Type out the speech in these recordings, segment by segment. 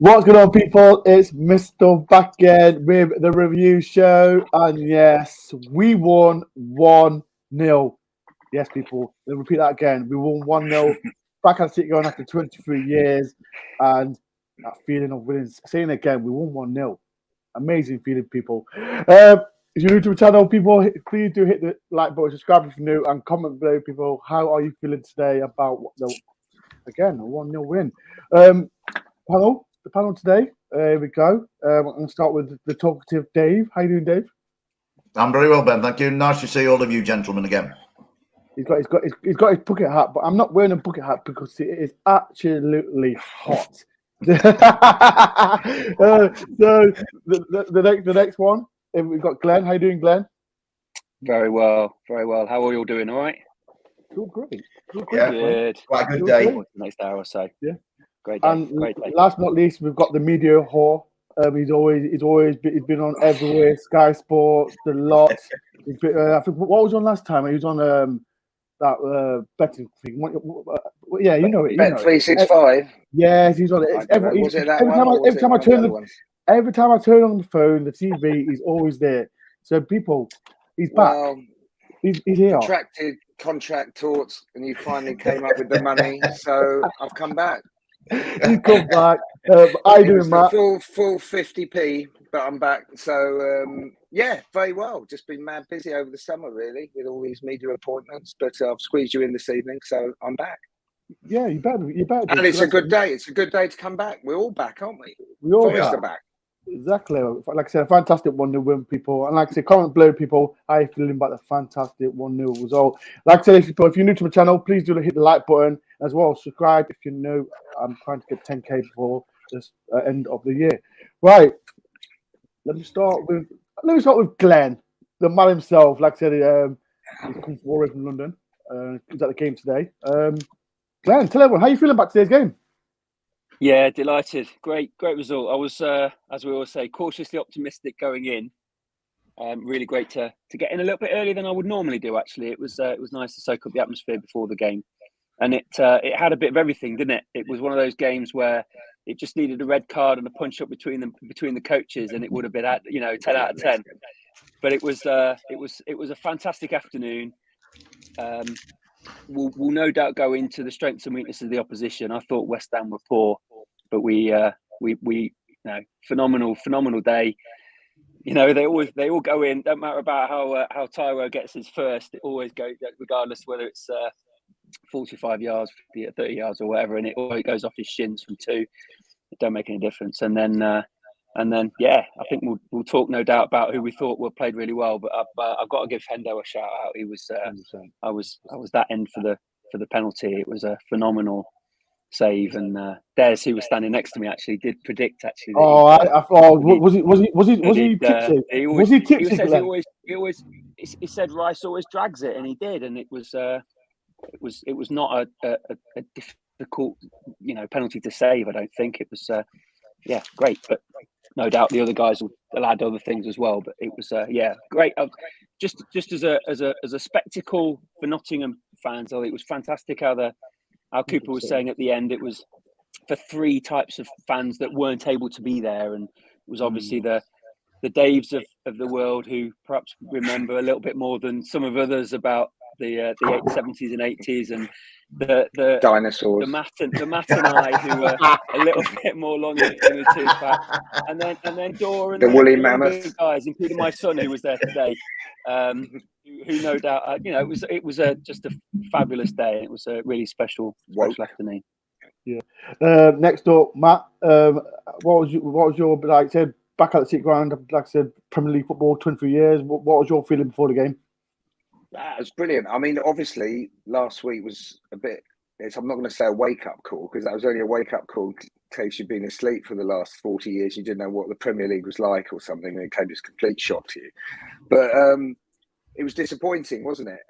What's going on, people? It's Mr. back again with the review show. And yes, we won 1-0. Yes, people, let me repeat that again. We won 1-0 back at City going after 23 years. And that feeling of winning, saying again, we won 1-0. Amazing feeling, people. If you're new to the channel, people, please do hit the like button, subscribe if you're new, and comment below, people. How are you feeling today about the 1-0 win? The panel today. Here we go. I'm going to start with the talkative Dave. How you doing, Dave? I'm very well, Ben. Thank you. Nice to see all of you gentlemen again. He's got his bucket hat, but I'm not wearing a bucket hat because it is absolutely hot. So the next one, we've got Glenn. How you doing, Glenn? Very well, very well. How are you all doing? All right? Feel great. Yeah, good. Quite a good day. The next hour or so. Yeah. Great day. And Great day. last but not least, we've got the media whore. He's been on everywhere. Sky Sports, the lot. I think what was on last time? He was on that betting thing. Yeah, you know it. Bet365. Yes, he's on it. Every time I turn on the phone, the TV, he's always there. So people, he's back. Well, he's here. Contract talks, and you finally came up with the money. So I've come back. He's come back. I do, Matt. Full 50p, but I'm back. So yeah, very well. Just been mad busy over the summer, really, with all these media appointments. But I've squeezed you in this evening, so I'm back. Yeah, you better. And it's a good day. It's a good day to come back. We're all back, aren't we? We all are back. Exactly. Like I said, a fantastic 1-0 win, people. And like I said, comment below, people, how you feeling about the fantastic 1-0 result. Like I said, if you're new to the channel, please do hit the like button as well. Subscribe if you know I'm trying to get 10k before this end of the year. Right. Let me start with Glenn, the man himself. Like I said, he's come all the way from London. He's at the game today. Glenn, tell everyone how you feeling about today's game. Yeah, delighted. Great result. I was, as we always say, cautiously optimistic going in. Really great to get in a little bit earlier than I would normally do. Actually, it was nice to soak up the atmosphere before the game, and it had a bit of everything, didn't it? It was one of those games where it just needed a red card and a punch up between the coaches, and it would have been at 10 out of 10. But it was a fantastic afternoon. We'll no doubt go into the strengths and weaknesses of the opposition. I thought West Ham were poor, but we phenomenal day. You know, they all go in. Don't matter about how Taiwo gets his first. It always goes, regardless whether it's 45 yards, 30 yards, or whatever, and it always goes off his shins from 2. It don't make any difference. And then, yeah, I think we'll talk no doubt about who we thought played really well. But I've got to give Hendo a shout out. He was I was that end for the penalty. It was a phenomenal save, and Des, who was standing next to me, actually did predict actually. Was he tipsy? He said Rice always drags it, and he did, and it was not a difficult penalty to save. I don't think it was. Yeah, great, but no doubt the other guys will add other things as well. But it was great. Just as a spectacle for Nottingham fans, I think it was fantastic how Cooper was saying at the end, it was for 3 types of fans that weren't able to be there, and it was obviously the Daves of the world who perhaps remember a little bit more than some of others about the 70s and 80s, and the dinosaurs, the Matt and I, who were a little bit more long in the tooth back, and then Dore and the woolly mammoth guys, including my son who was there today, who no doubt it was just a fabulous day, and it was a really special afternoon. Yeah. Next up, Matt. What was your like I said, back at the City ground? Like I said, Premier League football, 23 years. What was your feeling before the game? It was brilliant. I mean, obviously, last week was a bit. I'm not going to say a wake-up call, because that was only a wake-up call in case you'd been asleep for the last 40 years. You didn't know what the Premier League was like or something, and it came as a complete shock to you. But it was disappointing, wasn't it,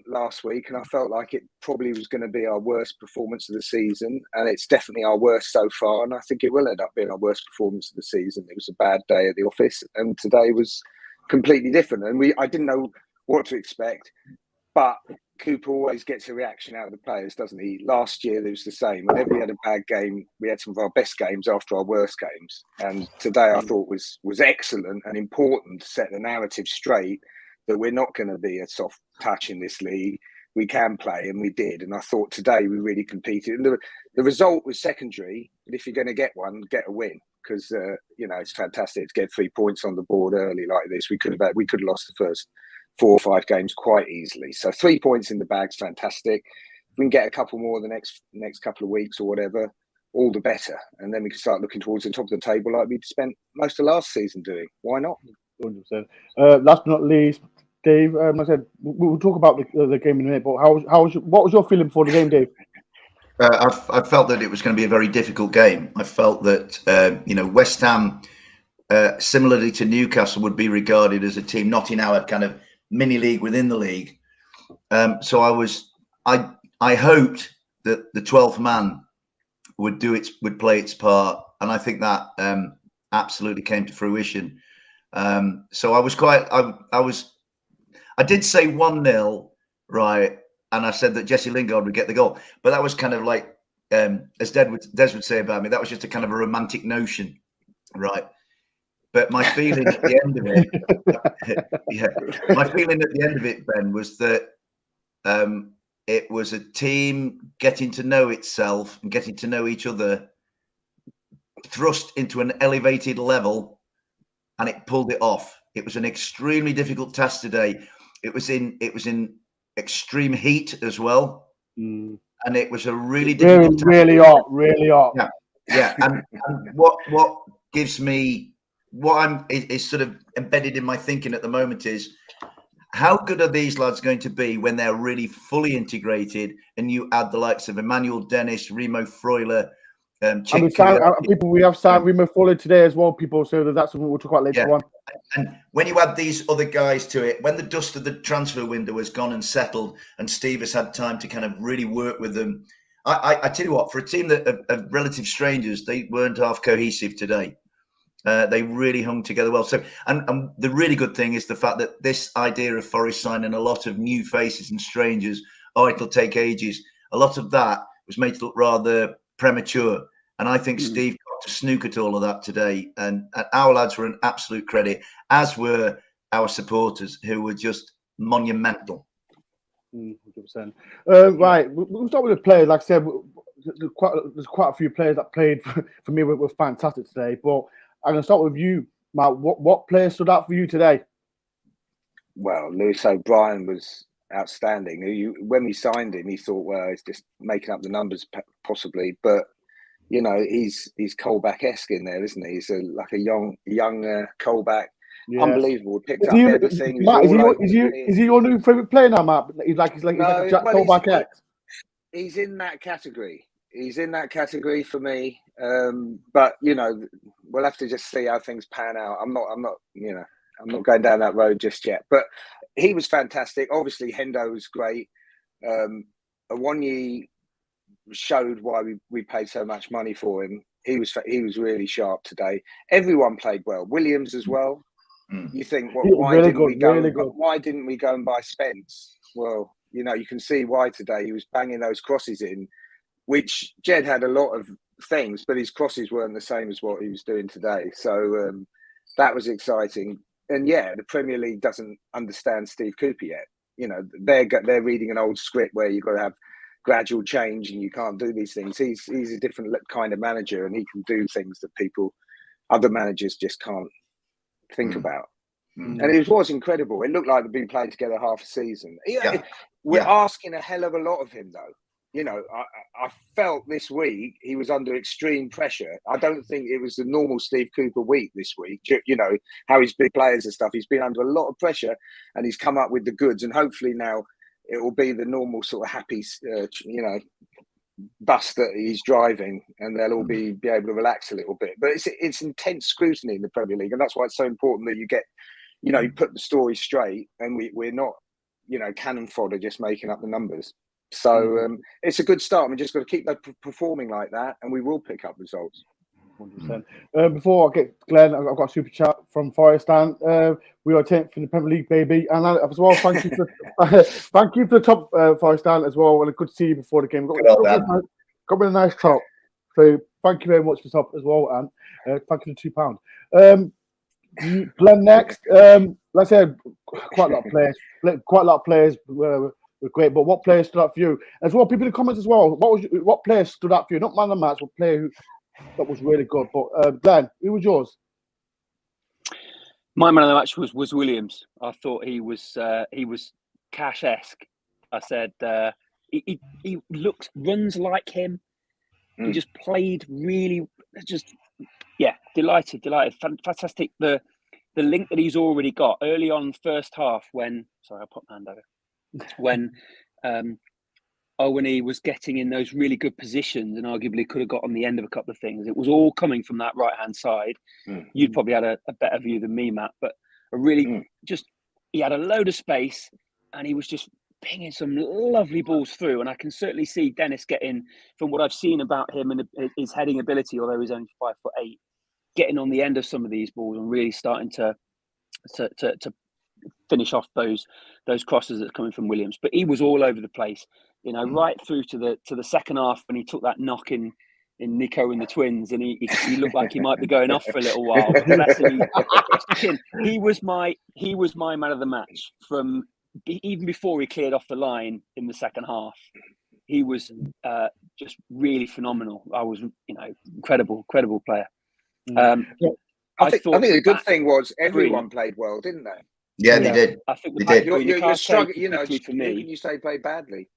last week? And I felt like it probably was going to be our worst performance of the season, and it's definitely our worst so far. And I think it will end up being our worst performance of the season. It was a bad day at the office, and today was completely different. And I didn't know what to expect, but Cooper always gets a reaction out of the players, doesn't he? Last year, it was the same. Whenever we had a bad game, we had some of our best games after our worst games. And today I thought was excellent and important to set the narrative straight that we're not going to be a soft touch in this league. We can play, and we did. And I thought today we really competed. And the result was secondary, but if you're going to get one, get a win. Because, it's fantastic to get 3 points on the board early like this. We could have lost the first 4 or 5 games quite easily. So 3 points in the bag's fantastic. If we can get a couple more the next couple of weeks or whatever, all the better. And then we can start looking towards the top of the table like we spent most of last season doing. Why not? 100%. Last but not least, Dave. I said we'll talk about the game in a minute. But what was your feeling before the game, Dave? I felt that it was going to be a very difficult game. I felt that West Ham, similarly to Newcastle, would be regarded as a team not in our kind of mini league within the league. So I hoped that the 12th man would play its part, and I think that absolutely came to fruition. So I did say 1-0, right? And I said that Jesse Lingard would get the goal. But that was kind of like, as Des would say about me, that was just a kind of a romantic notion, right? But my feeling at the end of it, my feeling at the end of it, Ben, was that it was a team getting to know itself and getting to know each other, thrust into an elevated level, and it pulled it off. It was an extremely difficult task today. It was in extreme heat as well, and it was a really difficult task. Really hot. Yeah. And what gives me is sort of embedded in my thinking at the moment is how good are these lads going to be when they're really fully integrated, and you add the likes of Emmanuel Dennis, Remo Freuler, we have signed Remo Freuler today as well, people, so that's something we'll talk about later on. And when you add these other guys to it, when the dust of the transfer window has gone and settled, and Steve has had time to kind of really work with them, I tell you what, for a team that of relative strangers, they weren't half cohesive today. They really hung together well. So, and the really good thing is the fact that this idea of Forest signing a lot of new faces and strangers, it'll take ages. A lot of that was made to look rather premature. And I think Steve got to snook at all of that today. And our lads were an absolute credit, as were our supporters, who were just monumental. 100%. Right, we'll start with the players. Like I said, there's quite a few players that played for me were fantastic today. But I'm going to start with you, Matt. What player stood out for you today? Well, Lewis O'Brien was outstanding. When we signed him, he thought, well, he's just making up the numbers possibly. But, he's Colback-esque in there, isn't he? He's like a young Colback. Yes. Unbelievable. Picked up everything. Is he your new favourite player now, Matt? He's like Jack Colback-esque. He's in that category. He's in that category for me. But we'll have to just see how things pan out. I'm not going down that road just yet. But he was fantastic. Obviously, Hendo was great. Awoniyi showed why we paid so much money for him. He was really sharp today. Everyone played well. Williams as well. You think, why didn't we go and buy Spence? Well, you can see why today. He was banging those crosses in, which Jed had a lot of things, but his crosses weren't the same as what he was doing today. So that was exciting. And the Premier League doesn't understand Steve Cooper yet. They're reading an old script where you've got to have gradual change and you can't do these things. He's a different kind of manager, and he can do things that other managers just can't think about. And it was incredible. It looked like they'd been playing together half a season. We're asking a hell of a lot of him, though. I felt this week he was under extreme pressure. I don't think it was the normal Steve Cooper week this week. How he's big players and stuff. He's been under a lot of pressure, and he's come up with the goods. And hopefully now it will be the normal sort of happy, bus that he's driving, and they'll all be able to relax a little bit. But it's intense scrutiny in the Premier League, and that's why it's so important that you get, you put the story straight, and we're not, cannon fodder just making up the numbers. So it's a good start. We just got to keep performing like that, and we will pick up results. 100%. Before I get Glenn, I've got a super chat from Forest. And we are 10th in the Premier League, baby. And as well, thank you for thank you for the top, Forest Dan, as well. Well, good to see you before the game. Got me a nice top. So thank you very much for the top as well, and thank you for £2. Glenn next. Let's say quite a lot of players were great, but what players stood out for you as well? People in the comments as well. What players stood out for you? Not man of the match, but player that was really good. But Glenn, who was yours? My man of the match was Williams. I thought he was Cash-esque. I said he runs like him. He just played really, delighted. Fantastic. The link that he's already got early on first half when I'll put my hand over. When Awoniyi was getting in those really good positions and arguably could have got on the end of a couple of things. It was all coming from that right-hand side. You'd probably had a better view than me, Matt, but he had a load of space and he was just pinging some lovely balls through. And I can certainly see Dennis getting, from what I've seen about him and his heading ability, although he's only 5'8", getting on the end of some of these balls and really starting to finish off those crosses that's coming from Williams. But he was all over the place, right through to the second half when he took that knock in Nico and the twins, and he looked like he might be going off for a little while. But bless him, he was my man of the match from even before he cleared off the line in the second half. He was just really phenomenal. I was, incredible player. I think the good thing was everyone played well, didn't they? Yeah, they did. I think they did. You're struggling, for me. Can you say played badly?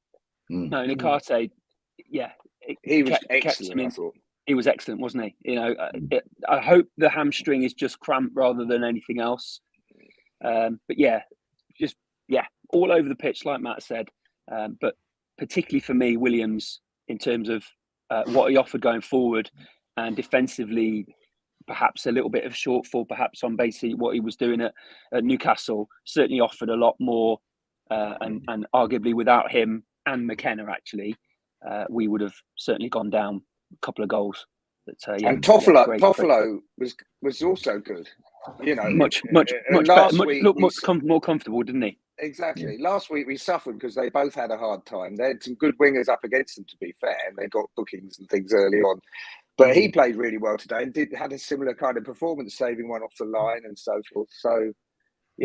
No, Nakate, he was excellent. I thought he was excellent, wasn't he? I hope the hamstring is just cramp rather than anything else. But all over the pitch, like Matt said. But particularly for me, Williams, in terms of what he offered going forward and defensively, perhaps a little bit of shortfall, perhaps on basically what he was doing at Newcastle, certainly offered a lot more. And arguably without him and McKenna, actually, we would have certainly gone down a couple of goals. But, and Toffolo was also good. Much better. Much more comfortable, didn't he? Exactly. Last week we suffered because they both had a hard time. They had some good wingers up against them, to be fair, and they got bookings and things early on. But he played really well today and had a similar kind of performance, saving one off the line and so forth. So,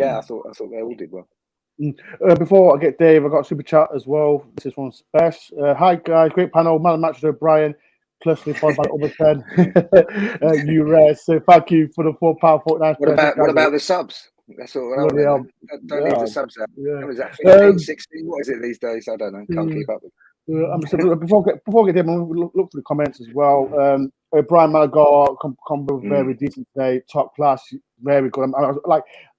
I thought they all did well. Before I get Dave, I got a super chat as well. This is from Spesh. Hi guys, great panel. Man of the match to Brian, closely followed by over 10. You rest. So thank you for the £4.49. What about the subs? That's all. Don't need the subs out. Yeah. What is that? 15, 16? What is it these days? I don't know. Can't keep up with. Before I get Dave, look for the comments as well. Brian Malagar come very decent today, top class, very good.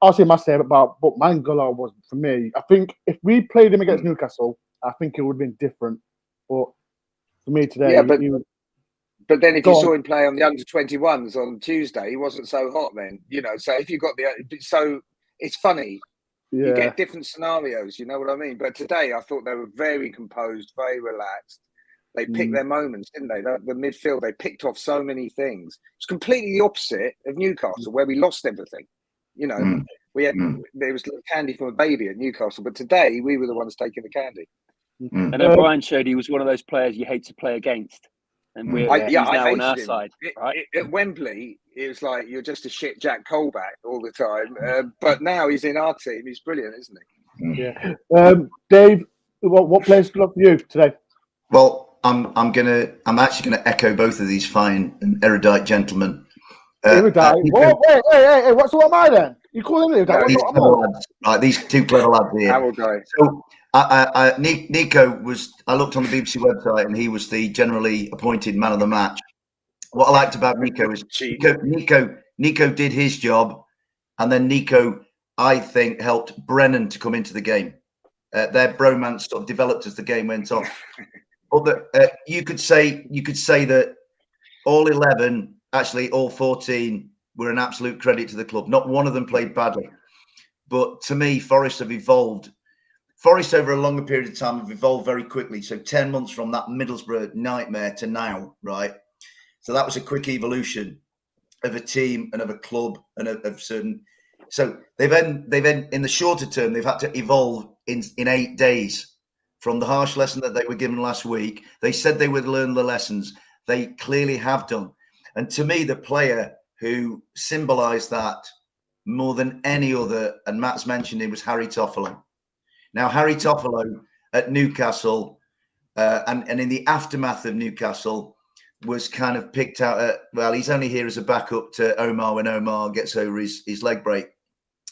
I'll say my say about, but Mangala was for me. I think if we played him against Newcastle, I think it would have been different. But for me today, but then if you saw him play on the under-21s on Tuesday, he wasn't so hot then. So if you got so it's funny. Yeah. You get different scenarios, you know what I mean? But today, I thought they were very composed, very relaxed. They picked their moments, didn't they? The midfield, they picked off so many things. It's completely the opposite of Newcastle, where we lost everything. We had there was candy from a baby at Newcastle, but today we were the ones taking the candy. And then Brian showed he was one of those players you hate to play against. And he's now on our side. Right? At Wembley, it was like you're just a shit Jack Colback all the time. But now he's in our team. He's brilliant, isn't he? Yeah. Dave, what players stood up for you today? Well, I'm actually gonna echo both of these fine and erudite gentlemen. Erudite? Hey, what am I then? You call him erudite? These two clever lads here. So Nico was. I looked on the BBC website, and he was the generally appointed man of the match. What I liked about Nico is Nico did his job, and then Nico, I think, helped Brennan to come into the game. Their bromance sort of developed as the game went on. But you could say that all 11, actually all 14, were an absolute credit to the club. Not one of them played badly, but to me, Forest have evolved. Forest, over a longer period of time, have evolved very quickly. So 10 months from that Middlesbrough nightmare to now, right? So that was a quick evolution of a team and of a club and of certain. So they've in the shorter term, they've had to evolve in 8 days from the harsh lesson that they were given last week. They said they would learn the lessons. They clearly have done. And to me, the player who symbolised that more than any other, and Matt's mentioned it, was Harry Toffolo. Now, Harry Toffolo at Newcastle, and in the aftermath of Newcastle, was kind of picked out. Well, he's only here as a backup to Omar when Omar gets over his leg break,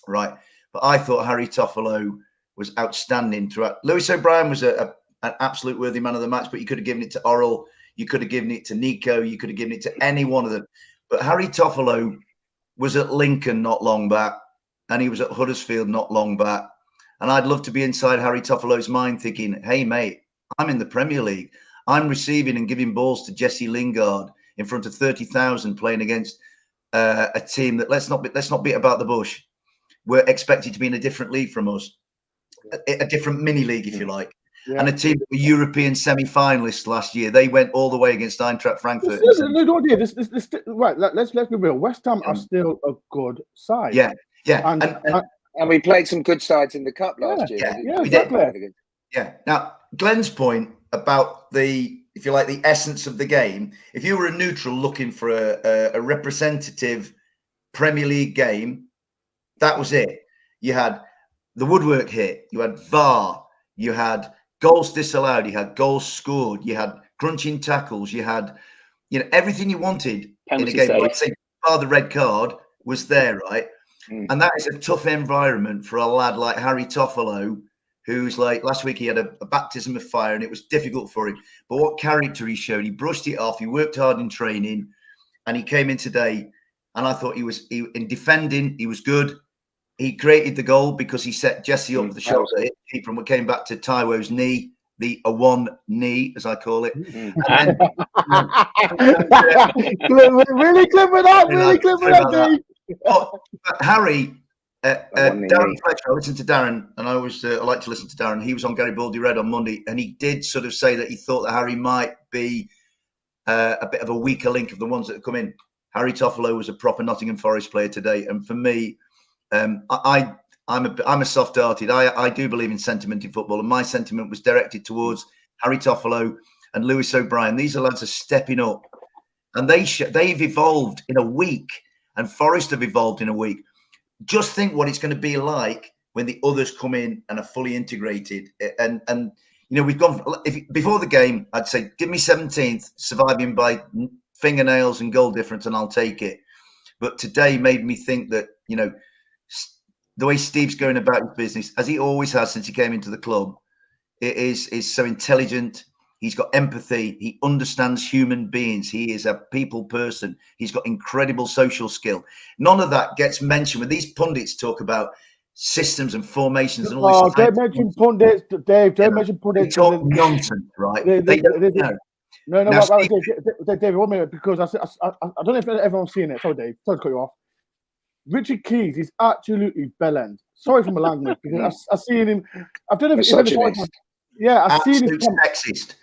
right? But I thought Harry Toffolo was outstanding throughout. Lewis O'Brien was an absolute worthy man of the match, but you could have given it to Orrell, you could have given it to Nico, you could have given it to any one of them. But Harry Toffolo was at Lincoln not long back, and he was at Huddersfield not long back. And I'd love to be inside Harry Toffolo's mind thinking, hey, mate, I'm in the Premier League. I'm receiving and giving balls to Jesse Lingard in front of 30,000 playing against a team that, let's not beat about the bush. We're expected to be in a different league from us, a different mini league, if you like. Yeah. And a team that were European semi-finalists last year. They went all the way against Eintracht Frankfurt. Right, let's be real. West Ham are still a good side. Yeah. And we played some good sides in the cup last year. Yeah, exactly. Yeah. Now, Glenn's point about if you like, the essence of the game. If you were a neutral looking for a representative Premier League game, that was it. You had the woodwork hit, you had VAR, you had goals disallowed, you had goals scored, you had crunching tackles, you had, everything you wanted penalty in a game. I'd say the red card was there, right? And that is a tough environment for a lad like Harry Toffolo, who's like, last week he had a baptism of fire and it was difficult for him. But what character he showed, he brushed it off, he worked hard in training, and he came in today, and I thought in defending, he was good. He created the goal because he set Jesse up for the shot that hit the keeper, and we came back to Taiwo's knee, the Awoniyi, as I call it. And really clever that, But Harry, Darren Fletcher, I listened to Darren, and I always I like to listen to Darren. He was on Gary Baldy Red on Monday, and he did sort of say that he thought that Harry might be a bit of a weaker link of the ones that have come in. Harry Toffolo was a proper Nottingham Forest player today, and for me, I'm a soft-hearted. I do believe in sentiment in football, and my sentiment was directed towards Harry Toffolo and Lewis O'Brien. These are lads are stepping up, and they've evolved in a week, and Forest have evolved in a week. Just think what it's going to be like when the others come in and are fully integrated. And we've gone before the game. I'd say give me 17th, surviving by fingernails and goal difference, and I'll take it. But today made me think that the way Steve's going about his business, as he always has since he came into the club, it is so intelligent. He's got empathy. He understands human beings. He is a people person. He's got incredible social skill. None of that gets mentioned when these pundits talk about systems and formations and all this. Don't mention pundits, Dave. Don't mention pundits. They talk nonsense, right? No, Dave, 1 minute, because I don't know if everyone's seen it. Sorry, Dave. Sorry to cut you off. Richard Keys is absolutely bellend. Sorry for my language, because I've seen him. I don't know if I've seen him. Sexist.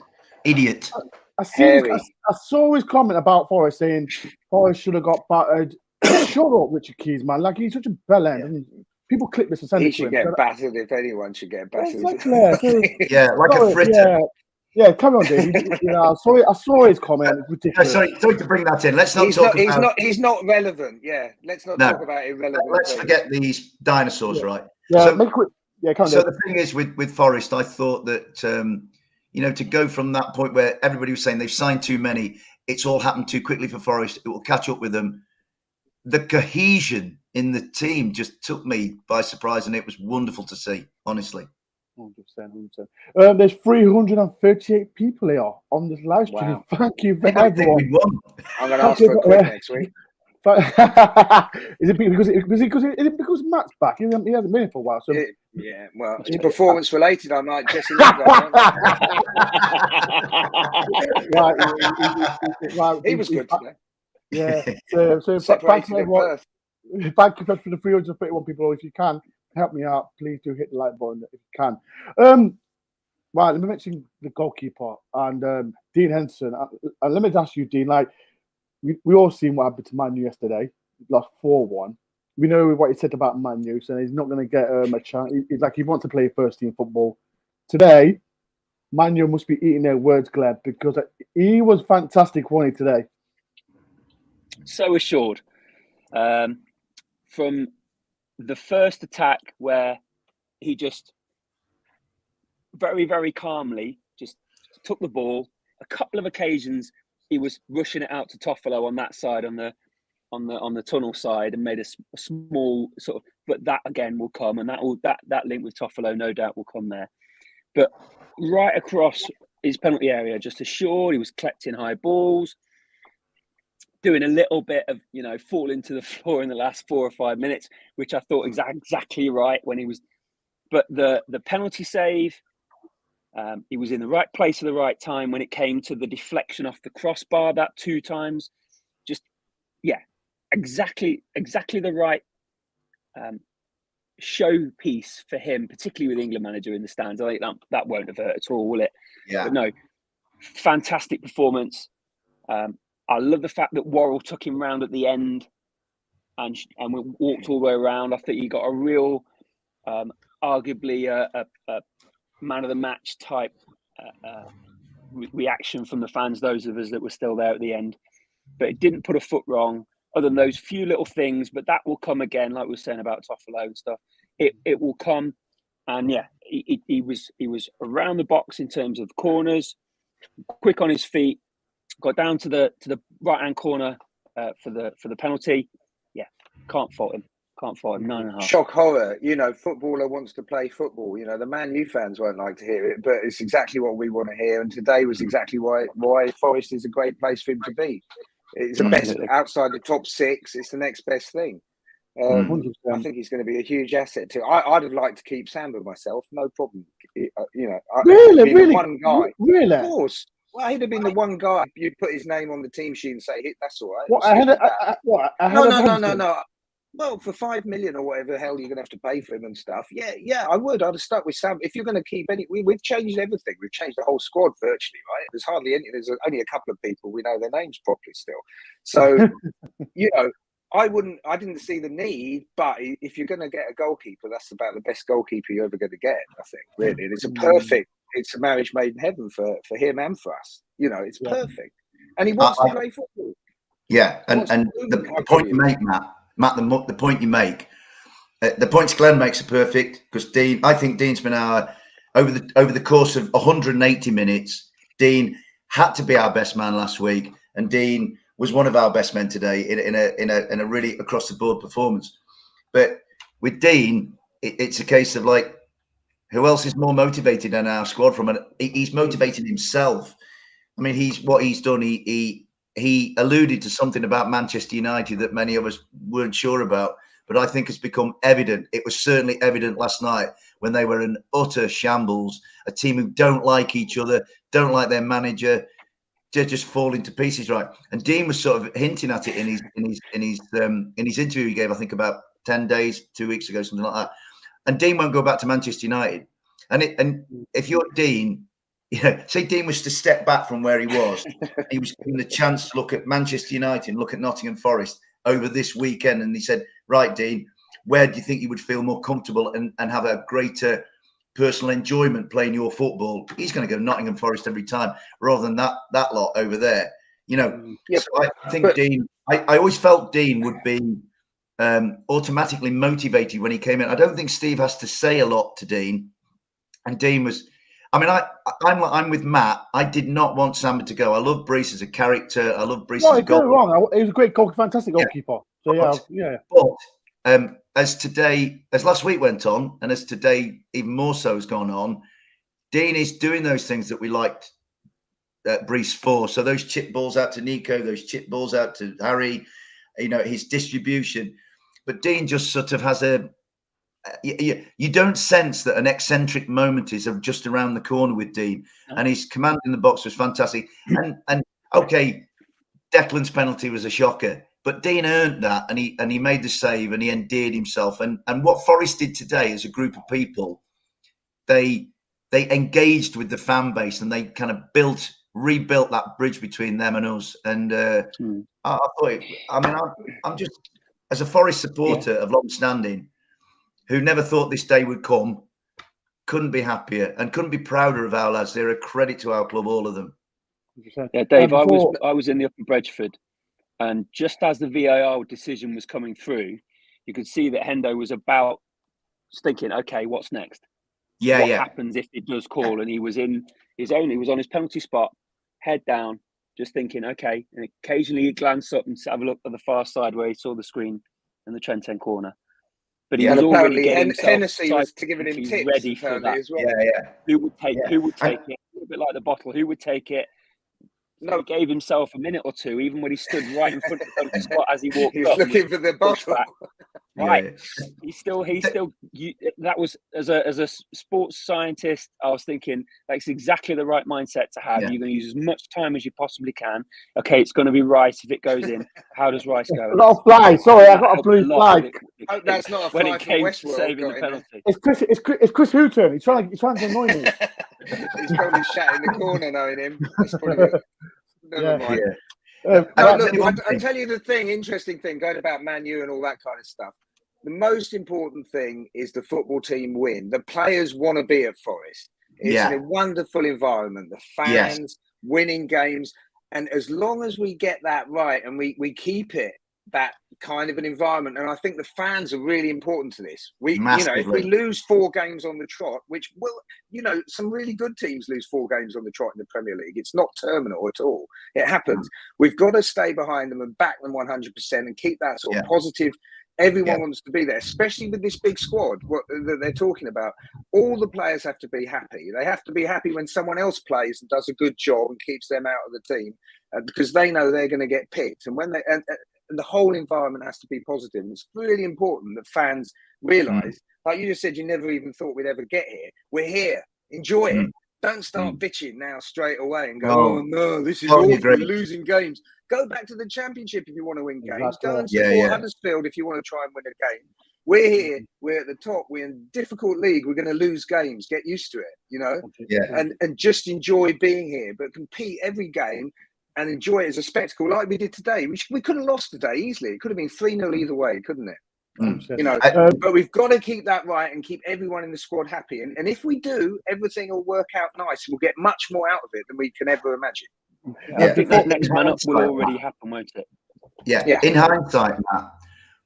Idiot. I saw his comment about Forest saying Forest should have got battered. Shut up, Richard Keys, man. Like, he's such a bellend. I mean, people clip this and send he it to should him. Get battered if anyone should get battered. Exactly. Yeah, like a fritter. Yeah, come on, Dave. I saw his comment. It's ridiculous. Sorry to bring that in. Let's not talk about. He's not relevant. Yeah, let's not talk about irrelevant. Let's forget these dinosaurs, right? Yeah, so, make it quick. Yeah, come on. So the thing is, with Forest, I thought that to go from that point where everybody was saying they've signed too many, it's all happened too quickly for Forest. It will catch up with them. The cohesion in the team just took me by surprise, and it was wonderful to see. Honestly. 100%. There's 338 people here on this live stream. Wow. Thank you for everyone. I'm going to ask for a quiz next week. Is it because Matt's back? He hasn't been here for a while. So well, it's performance related. I'm like Jesse Lingard. Right, he was good today. Yeah. So thank you everyone. Thank you for the 331 people. If you can help me out, please do hit the like button if you can. Right, let me mention the goalkeeper and Dean Henderson. And let me ask you, Dean, like, we all seen what happened to Man U yesterday. Lost 4-1. We know what he said about Man U, so he's not going to get a chance. He's like, he wants to play first team football. Today, Man U must be eating their words, Gleb, because he was fantastic, wasn't he, today? So assured. From the first attack where he just very, very calmly just took the ball. A couple of occasions he was rushing it out to Toffolo on that side, on the tunnel side, and made a small sort of. But that again will come, and that link with Toffolo no doubt will come there. But right across his penalty area, just assured, he was collecting high balls, doing a little bit of falling to the floor in the last 4 or 5 minutes, which I thought exactly right when he was. But the penalty save. He was in the right place at the right time when it came to the deflection off the crossbar that 2 times. Just, exactly the right showpiece for him, particularly with the England manager in the stands. I think that won't have hurt at all, will it? Yeah. But no, fantastic performance. I love the fact that Worrell took him round at the end and we walked all the way around. I think he got a real, arguably a man of the match type reaction from the fans, those of us that were still there at the end. But it didn't put a foot wrong, other than those few little things. But that will come again, like we were saying about Toffolo and stuff. It will come, and he was around the box in terms of corners, quick on his feet, got down to the right hand corner for the penalty. Yeah, can't fault him. 9.5. Shock horror. Footballer wants to play football. The Man U fans won't like to hear it, but it's exactly what we want to hear. And today was exactly why Forest is a great place for him to be. It's the best outside the top 6. It's the next best thing. I think he's going to be a huge asset too. I'd have liked to keep Samba myself, no problem. Really, one guy. Really, of course. Well, he'd have been the one guy you'd put his name on the team sheet and say, "That's all right." No. Well, for 5 million or whatever the hell you're going to have to pay for him and stuff. Yeah, I would. I'd have stuck with Sam. If you're going to keep we've changed everything. We've changed the whole squad virtually, right? There's only a couple of people we know their names properly still. So, I didn't see the need, but if you're going to get a goalkeeper, that's about the best goalkeeper you're ever going to get, I think, really. And it's a marriage made in heaven for him and for us. It's perfect. And he wants to play football. Yeah, and the point you make, Matt, the point you make, the points Glenn makes are perfect, because I think Dean's been over the course of 180 minutes, Dean had to be our best man last week, and Dean was one of our best men today in a really across the board performance. But with Dean, it's a case of like, who else is more motivated than our squad? He's motivating himself. I mean, what he's done. He alluded to something about Manchester United that many of us weren't sure about, but I think it's become evident. It was certainly evident last night when they were in utter shambles, a team who don't like each other, don't like their manager, they're just falling to pieces, right? And Dean was sort of hinting at it in his interview he gave, I think about 10 days, 2 weeks ago, something like that. And Dean won't go back to Manchester United. And if you're Dean, say Dean was to step back from where he was, he was given the chance to look at Manchester United and look at Nottingham Forest over this weekend. And he said, right, Dean, where do you think you would feel more comfortable and have a greater personal enjoyment playing your football? He's going to go Nottingham Forest every time rather than that lot over there. So I think Dean, I always felt Dean would be automatically motivated when he came in. I don't think Steve has to say a lot to Dean. And Dean was... I mean, I'm with Matt. I did not want Samba to go. I love Brees as a character. I love Brees as a goalkeeper. Wrong. He was a great goalkeeper, fantastic goalkeeper. So But as last week went on, and as today even more so has gone on, Dean is doing those things that we liked Brees for. So those chip balls out to Nico, those chip balls out to Harry, his distribution. But Dean just sort of has you don't sense that an eccentric moment is just around the corner with Dean, and his command in the box was fantastic. And okay, Declan's penalty was a shocker, but Dean earned that, and he made the save, and he endeared himself. And what Forest did today as a group of people, they engaged with the fan base, and they kind of built rebuilt that bridge between them and us. And I thought, I'm just, as a Forest supporter of long standing, who never thought this day would come, couldn't be happier and couldn't be prouder of our lads. They're a credit to our club, all of them. Yeah, Dave, I was in the Upper Bredgeford, and just as the VAR decision was coming through, you could see that Hendo was about thinking, okay, what's next? What happens if it does call? And he was in his own, he was on his penalty spot, head down, just thinking, okay. And occasionally he glanced up and have a look at the far side where he saw the screen in the Trent End corner. But he was already getting Hennessy was giving him tips ready for that as well. Who would take it? A bit like the bottle. Who would take it? No, he gave himself a minute or two, even when he stood right in front of the spot as he walked he was up. looking for the bottle. Right. That was, as a sports scientist, I was thinking that's exactly the right mindset to have. You're going to use as much time as you possibly can. Okay, it's going to be Rice. If it goes in, how does Rice go? Not a fly. Sorry, I got a blue flag. That's not a fly when it came to saving the penalty. It's Chris Hooton. He's trying to annoy me. He's probably shat in the corner knowing him. Never mind. I'll tell you the thing, interesting thing, going about Man U and all that kind of stuff. The most important thing is the football team win. The players want to be at Forest. It's in a wonderful environment. The fans winning games. And as long as we get that right and we keep it that kind of an environment, and I think the fans are really important to this. If we lose 4 games on the trot, which will, some really good teams lose 4 games on the trot in the Premier League. It's not terminal at all. It happens. We've got to stay behind them and back them 100% and keep that sort of positive. Everyone wants to be there, especially with this big squad that they're talking about. All the players have to be happy. They have to be happy when someone else plays and does a good job and keeps them out of the team because they know they're going to get picked. And when and the whole environment has to be positive. And it's really important that fans realise, like you just said, you never even thought we'd ever get here. We're here. Enjoy it. Don't start bitching now straight away and go, oh no, this is awful. We're losing games. Go back to the Championship if you want to win games. Go and support Huddersfield if you want to try and win a game. We're here. We're at the top. We're in a difficult league. We're going to lose games. Get used to it, and just enjoy being here. But compete every game and enjoy it as a spectacle like we did today. We could have lost today easily. It could have been 3-0 either way, couldn't it? But we've got to keep that right and keep everyone in the squad happy. And if we do, everything will work out nice. We'll get much more out of it than we can ever imagine. I think that next man up will already happen, won't it? Yeah. In hindsight, Matt,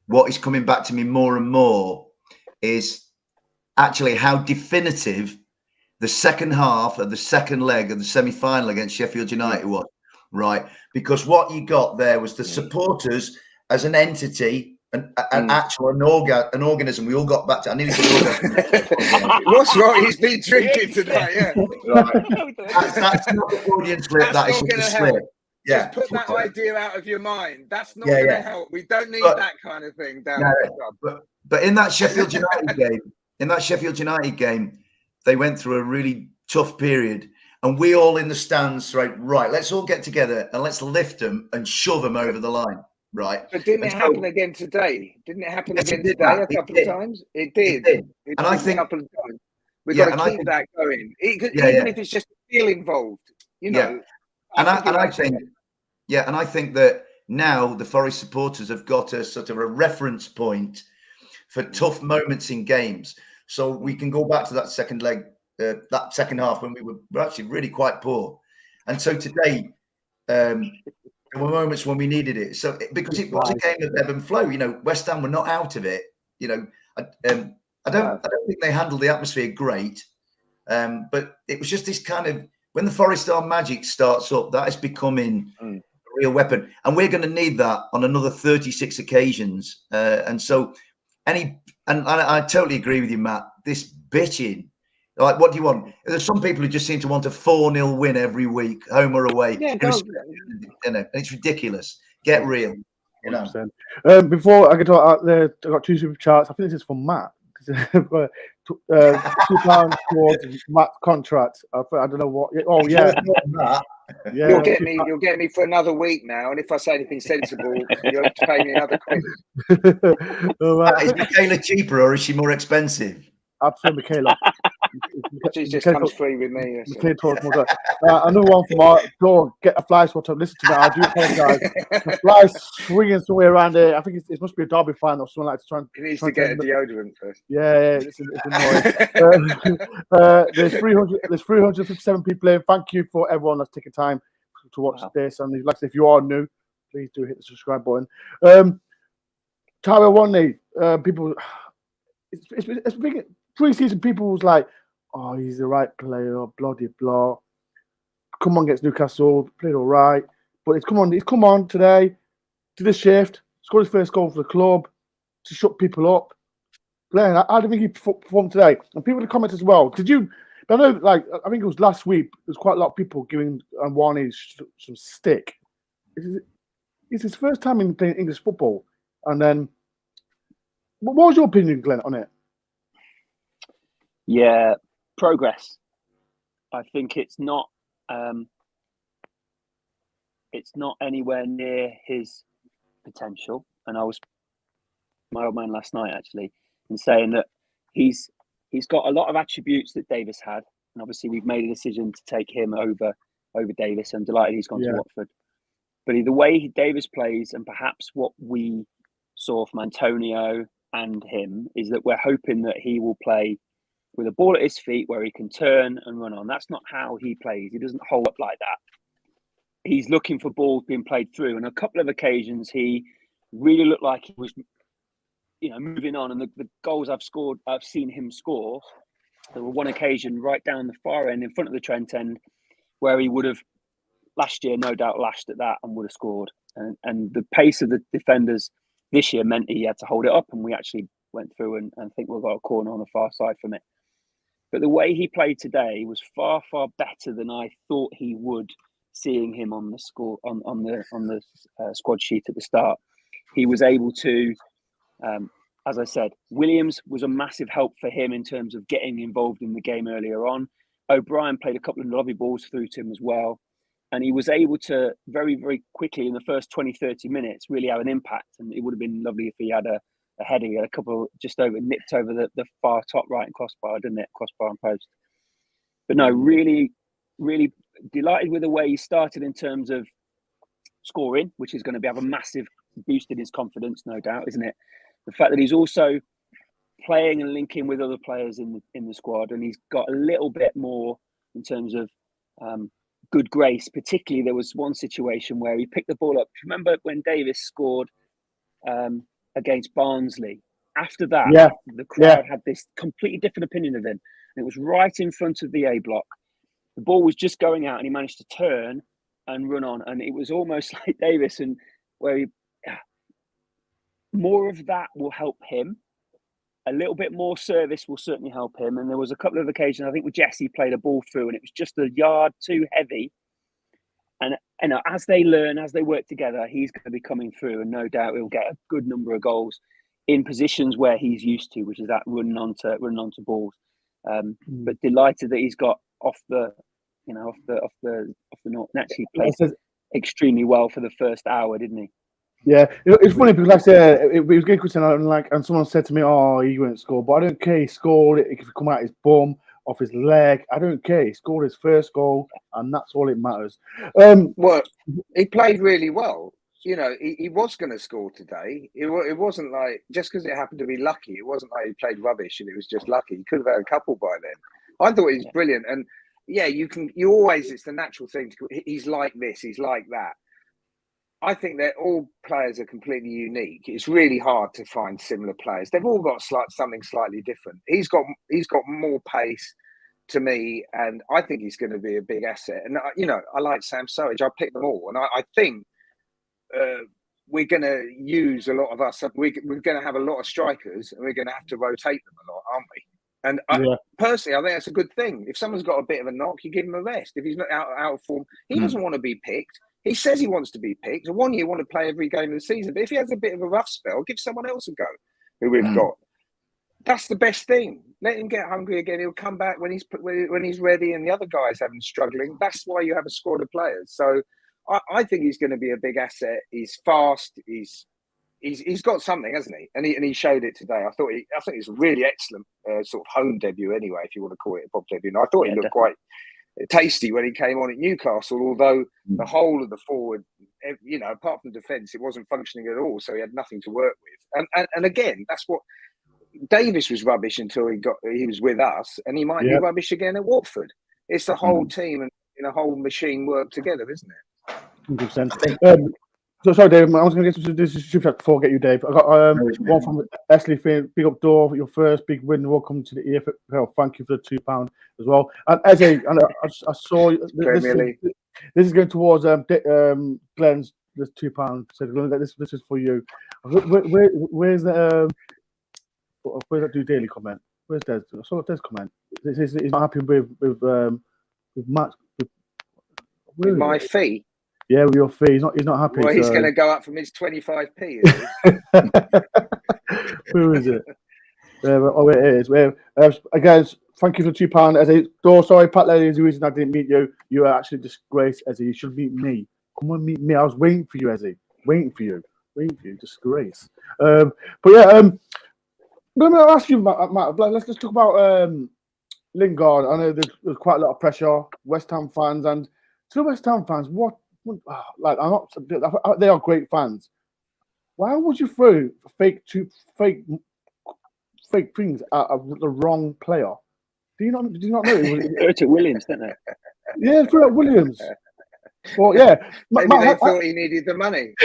what is coming back to me more and more is actually how definitive the second half of the second leg of the semi-final against Sheffield United was, right? Because what you got there was the supporters as an entity, an organism. We all got back to. I nearly said orgasm. What's wrong? He's been drinking tonight. Yeah, right. That's not a Freudian slip. That is just a slip. Yeah, just put that idea out of your mind. That's not going to help. We don't need that kind of thing down there. But in that Sheffield United game, they went through a really tough period, and we all in the stands, right. Let's all get together and let's lift them and shove them over the line. Right. But didn't it happen again today? Didn't it happen again today a couple of times? It did. And I think a couple of times. We've got to keep that going. Even if it's just a feel involved, And I think that now the Forest supporters have got a sort of a reference point for tough moments in games. So we can go back to that second leg, that second half when we were actually really quite poor. And so today, there were moments when we needed it. So because it was a game of ebb and flow, West Ham were not out of it. I don't think they handled the atmosphere great. But it was just this kind of, when the Forest Star magic starts up, that is becoming a real weapon. And we're going to need that on another 36 occasions. And I totally agree with you, Matt. This bitching, like, what do you want? There's some people who just seem to want a 4-0 win every week, home or away. Yeah, it's ridiculous. Get real. Before I get to I got 2 super charts. I think this is from Matt. £2 towards Matt's contract. I don't know what. Oh yeah. You'll get me for another week now, and if I say anything sensible, you'll have to pay me another quid. Is Michaela cheaper or is she more expensive? I'd say Michaela. She just comes free with me. Another one from our door. Get a fly swatter. Listen to me. I do apologise. The fly's swinging somewhere around here. I think it must be a Derby fan or something like that. He needs to get a deodorant first. Yeah, it's annoying. There's 357 people in. Thank you for everyone that's taking time to watch this. And like I said, if you are new, please do hit the subscribe button. Taiwo Awoniyi, people, it's big. Pre-season, people was like, "Oh, he's the right player." Blah de blah. Come on, gets Newcastle, played all right, but he's come on today, did the shift, scored his first goal for the club to shut people up. Glenn, how do you think he performed today? And people in the comments as well. Did you? I know, like, I think it was last week. There's quite a lot of people giving Awoniyi some stick. It's his first time in playing English football, and then, what was your opinion, Glenn, on it? Yeah, progress. I think it's not anywhere near his potential. And I was my old man last night actually in saying that he's got a lot of attributes that Davis had, and obviously we've made a decision to take him over Davis. I'm delighted he's gone to Watford. But the way Davis plays, and perhaps what we saw from Antonio and him, is that we're hoping that he will play with a ball at his feet where he can turn and run on. That's not how he plays. He doesn't hold up like that. He's looking for balls being played through. And a couple of occasions, he really looked like he was, moving on. And the goals I've seen him score, there were one occasion right down the far end in front of the Trent end where he would have, last year, no doubt lashed at that and would have scored. And the pace of the defenders this year meant he had to hold it up. And we actually went through and think we've got a corner on the far side from it. But the way he played today was far, far better than I thought he would. Seeing him on the score on the squad sheet at the start, he was able to, as I said, Williams was a massive help for him in terms of getting involved in the game earlier on. O'Brien played a couple of lovely balls through to him as well, and he was able to very, very quickly in the first 20-30 minutes really have an impact. And it would have been lovely if he had a header. He had a couple just nipped over the far top right crossbar, didn't it? Crossbar and post. But no, really, really delighted with the way he started in terms of scoring, which is going to have a massive boost in his confidence, no doubt, isn't it? The fact that he's also playing and linking with other players in the squad, and he's got a little bit more in terms of good grace. Particularly, there was one situation where he picked the ball up. Remember when Davis scored against Barnsley? After that, the crowd had this completely different opinion of him. And it was right in front of the A block. The ball was just going out and he managed to turn and run on. And it was almost like Davis, and where more of that will help him. A little bit more service will certainly help him. And there was a couple of occasions, I think with Jesse played a ball through and it was just a yard too heavy. And as they learn, as they work together, he's going to be coming through, and no doubt he'll get a good number of goals in positions where he's used to, which is that running onto balls. But delighted that he's got off the north. And actually played extremely well for the first hour, didn't he? Yeah, it's funny because, like I said, it was getting Christian, and someone said to me, "Oh, he won't score," but I don't care. He scored it. It could come out his bum, off his leg. I don't care. He scored his first goal, and that's all it matters. Well, he played really well. He was going to score today. It wasn't like just because it happened to be lucky. It wasn't like he played rubbish and it was just lucky. He could have had a couple by then. I thought he was brilliant. And it's the natural thing. He's like this. He's like that. I think that all players are completely unique. It's really hard to find similar players. They've all got something slightly different. He's got more pace to me, and I think he's going to be a big asset. And I like Sam Surridge. I picked them all, and I think we're going to use a lot of us. We're going to have a lot of strikers, and we're going to have to rotate them a lot, aren't we? And personally, I think that's a good thing. If someone's got a bit of a knock, you give him a rest. If he's not out of form, he doesn't want to be picked. He says he wants to be picked. And one year, want to play every game of the season. But if he has a bit of a rough spell, give someone else a go who we've got. That's the best thing. Let him get hungry again. He'll come back when he's ready and the other guys haven't struggling. That's why you have a squad of players. So I think he's going to be a big asset. He's fast. He's he's got something, hasn't he? And he showed it today. I think it's a really excellent sort of home debut, anyway, if you want to call it a pop debut. And I thought he looked quite tasty when he came on at Newcastle, although the whole of the forward, apart from defence, it wasn't functioning at all, so he had nothing to work with. And again, that's what Davis was rubbish until he was with us, and he might be rubbish again at Watford. It's the whole team and a whole machine work together, isn't it? 100%. So sorry, Dave. I was going to get to this super chat before I get you, Dave. I got one from Esley Finn. Big up, Door. Your first big win. Welcome to the EFL. Thank you for the £2 as well. And Eze, I saw this is going towards Glenn's. This £2. So this is for you. Where's the where's that Do Daily comment? Where's Des? I saw Des comment. He's not happy with Matt. With my fee. Yeah, with your fee. He's not happy. Well, he's going to go up from his 25p. Is Who is it? It is. Again, thank you for £2. As a door, sorry, Pat Lady is the reason I didn't meet you. You are actually a disgrace, Ezzy. You should meet me. Come on, meet me. I was waiting for you, Ezzy. Waiting for you. Disgrace. But yeah, I'm going to ask you, Matt. Let's talk about Lingard. I know there's quite a lot of pressure. West Ham fans, and to the West Ham fans, they are great fans. Why would you throw fake things at the wrong player? Did you not know? Threw it to Williams, didn't they? Yeah, threw it at Williams. Well, yeah. Maybe they thought he needed the money.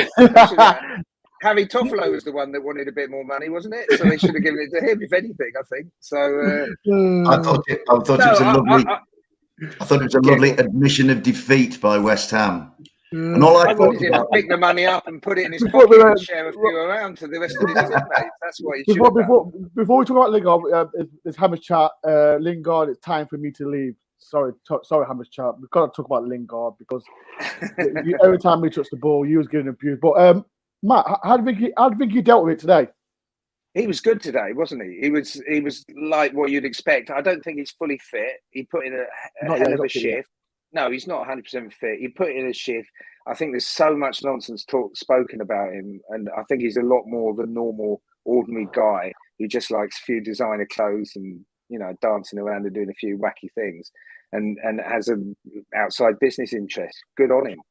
Harry Toffolo was the one that wanted a bit more money, wasn't it? So they should have given it to him, if anything, I think. So I thought it was a lovely admission of defeat by West Ham. And all I thought was to pick the money up and put it in his pocket and share a few around to the rest of his teammates. That's what he should have done. Before we talk about Lingard, it's Hammer's chat. Lingard, it's time for me to leave. Sorry, Hammer's chat. We've got to talk about Lingard because every time we touched the ball, you was getting abused. But Matt, how do you think he dealt with it today? He was good today, wasn't he? He was like what you'd expect. I don't think he's fully fit. He put in a hell of a shift. No, he's not 100% fit. He put in a shift. I think there's so much nonsense spoken about him, and I think he's a lot more of a normal, ordinary guy who just likes a few designer clothes and dancing around and doing a few wacky things, and has an outside business interest. Good on him.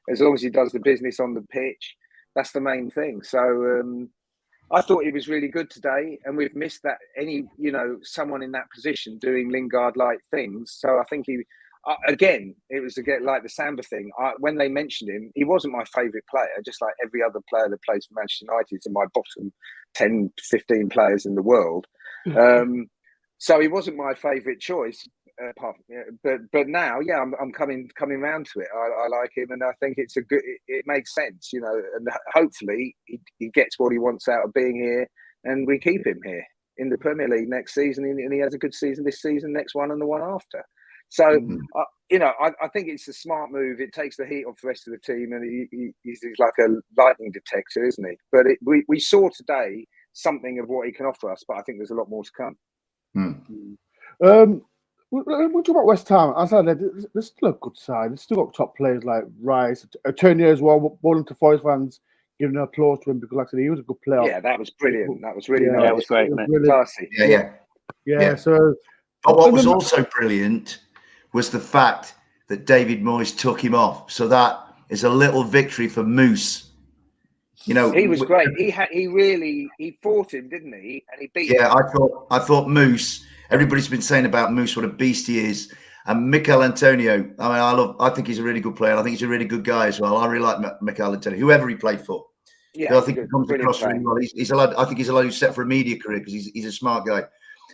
As long as he does the business on the pitch, that's the main thing. So I thought he was really good today, and we've missed that someone in that position doing Lingard-like things. So I think it was again like the Samba thing. When they mentioned him, he wasn't my favourite player, just like every other player that plays for Manchester United is in my bottom 10, 15 players in the world. So he wasn't my favourite choice. But now, yeah, I'm coming around to it. I like him, and I think it's it makes sense, and hopefully he gets what he wants out of being here, and we keep him here in the Premier League next season, and he has a good season this season, next one, and the one after. So, I think it's a smart move. It takes the heat off the rest of the team, and he's like a lightning detector, isn't he? But we saw today something of what he can offer us, but I think there's a lot more to come. We'll talk about West Ham. As I said, there's still a good side. There's still got top players like Rice, Turnier as well. Bowling to Forest fans giving an applause to him because, like I said, he was a good player. Yeah, that was brilliant. That was really nice. That was great, man. Classy. Yeah. So, but what was also brilliant was the fact that David Moyes took him off. So that is a little victory for Moose. He was great. He fought him, didn't he? And he beat him. Yeah, I thought Moose. Everybody's been saying about Moose what a beast he is, and Mikel Antonio. I think he's a really good player. I think he's a really good guy as well. I really like Mikel Antonio, whoever he played for. Yeah, I think he comes across really well. He's allowed. I think he's allowed to set for a media career because he's a smart guy.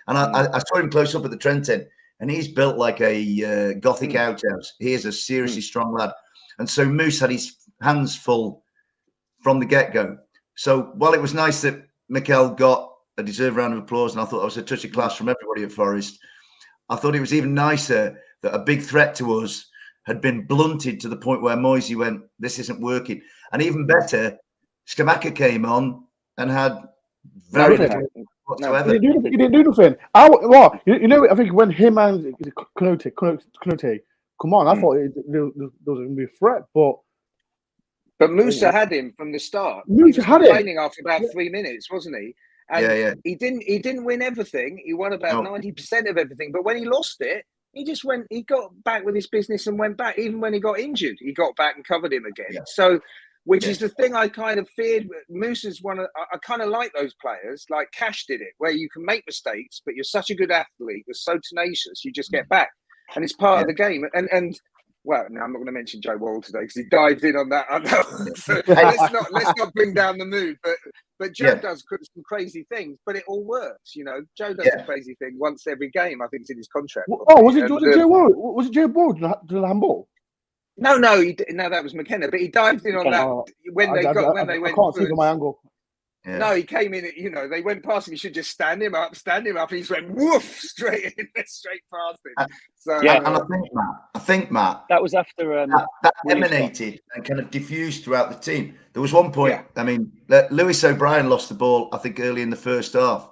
And I saw him close up at the Trent End, and he's built like a Gothic outhouse. He is a seriously strong lad, and so Moose had his hands full from the get-go. So while it was nice that Mikel got a deserved round of applause, and I thought that was a touch of class from everybody at Forest, I thought it was even nicer that a big threat to us had been blunted to the point where Moisey went, this isn't working. And even better, Skamaka came on and had very little whatsoever. He didn't do nothing. I think when him and Konote come on, I thought there was going to be a threat, but But Musa had him from the start. Musa he was had him. complaining after about 3 minutes, wasn't he? And he didn't win everything. He won about 90% of everything. But when he lost it, he got back with his business and went back. Even when he got injured, he got back and covered him again. Yeah. So, which is the thing I kind of feared. Musa's I kind of like those players, like Cash did it, where you can make mistakes, but you're such a good athlete, you're so tenacious, you just get back. And it's part of the game. And well, no, I'm not going to mention Joe Wall today because he dived in on that. I know. So let's not bring down the mood. But Joe does some crazy things, but it all works. You know, Joe does a crazy thing once every game. I think it's in his contract. Oh, was it Joe Wall? Was it Joe Wall to the handball? No, that was McKenna. But he dived in on that when they went. I can't see from my angle. Yeah. No, he came in. You know, they went past him. He should just stand him up. And he just went woof straight past him. So and I think Matt, that was after that emanated and kind of diffused throughout the team. There was one point. I mean, Lewis O'Brien lost the ball, I think, early in the first half,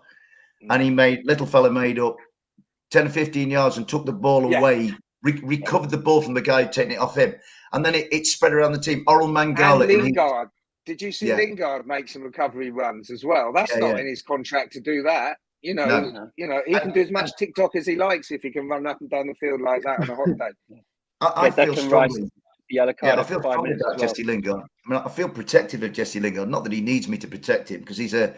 and little fella made up 10 or 15 yards and took the ball away. Recovered the ball from the guy taking it off him, and then it spread around the team. Oral Mangala, and Lingard. Did you see Lingard make some recovery runs as well? That's not in his contract to do that. You know, he can do as much TikTok as he likes if he can run up and down the field like that on a hot day. I feel strongly. Yellow card. I feel strongly about Jesse Lingard. I mean, I feel protective of Jesse Lingard. Not that he needs me to protect him, because he's a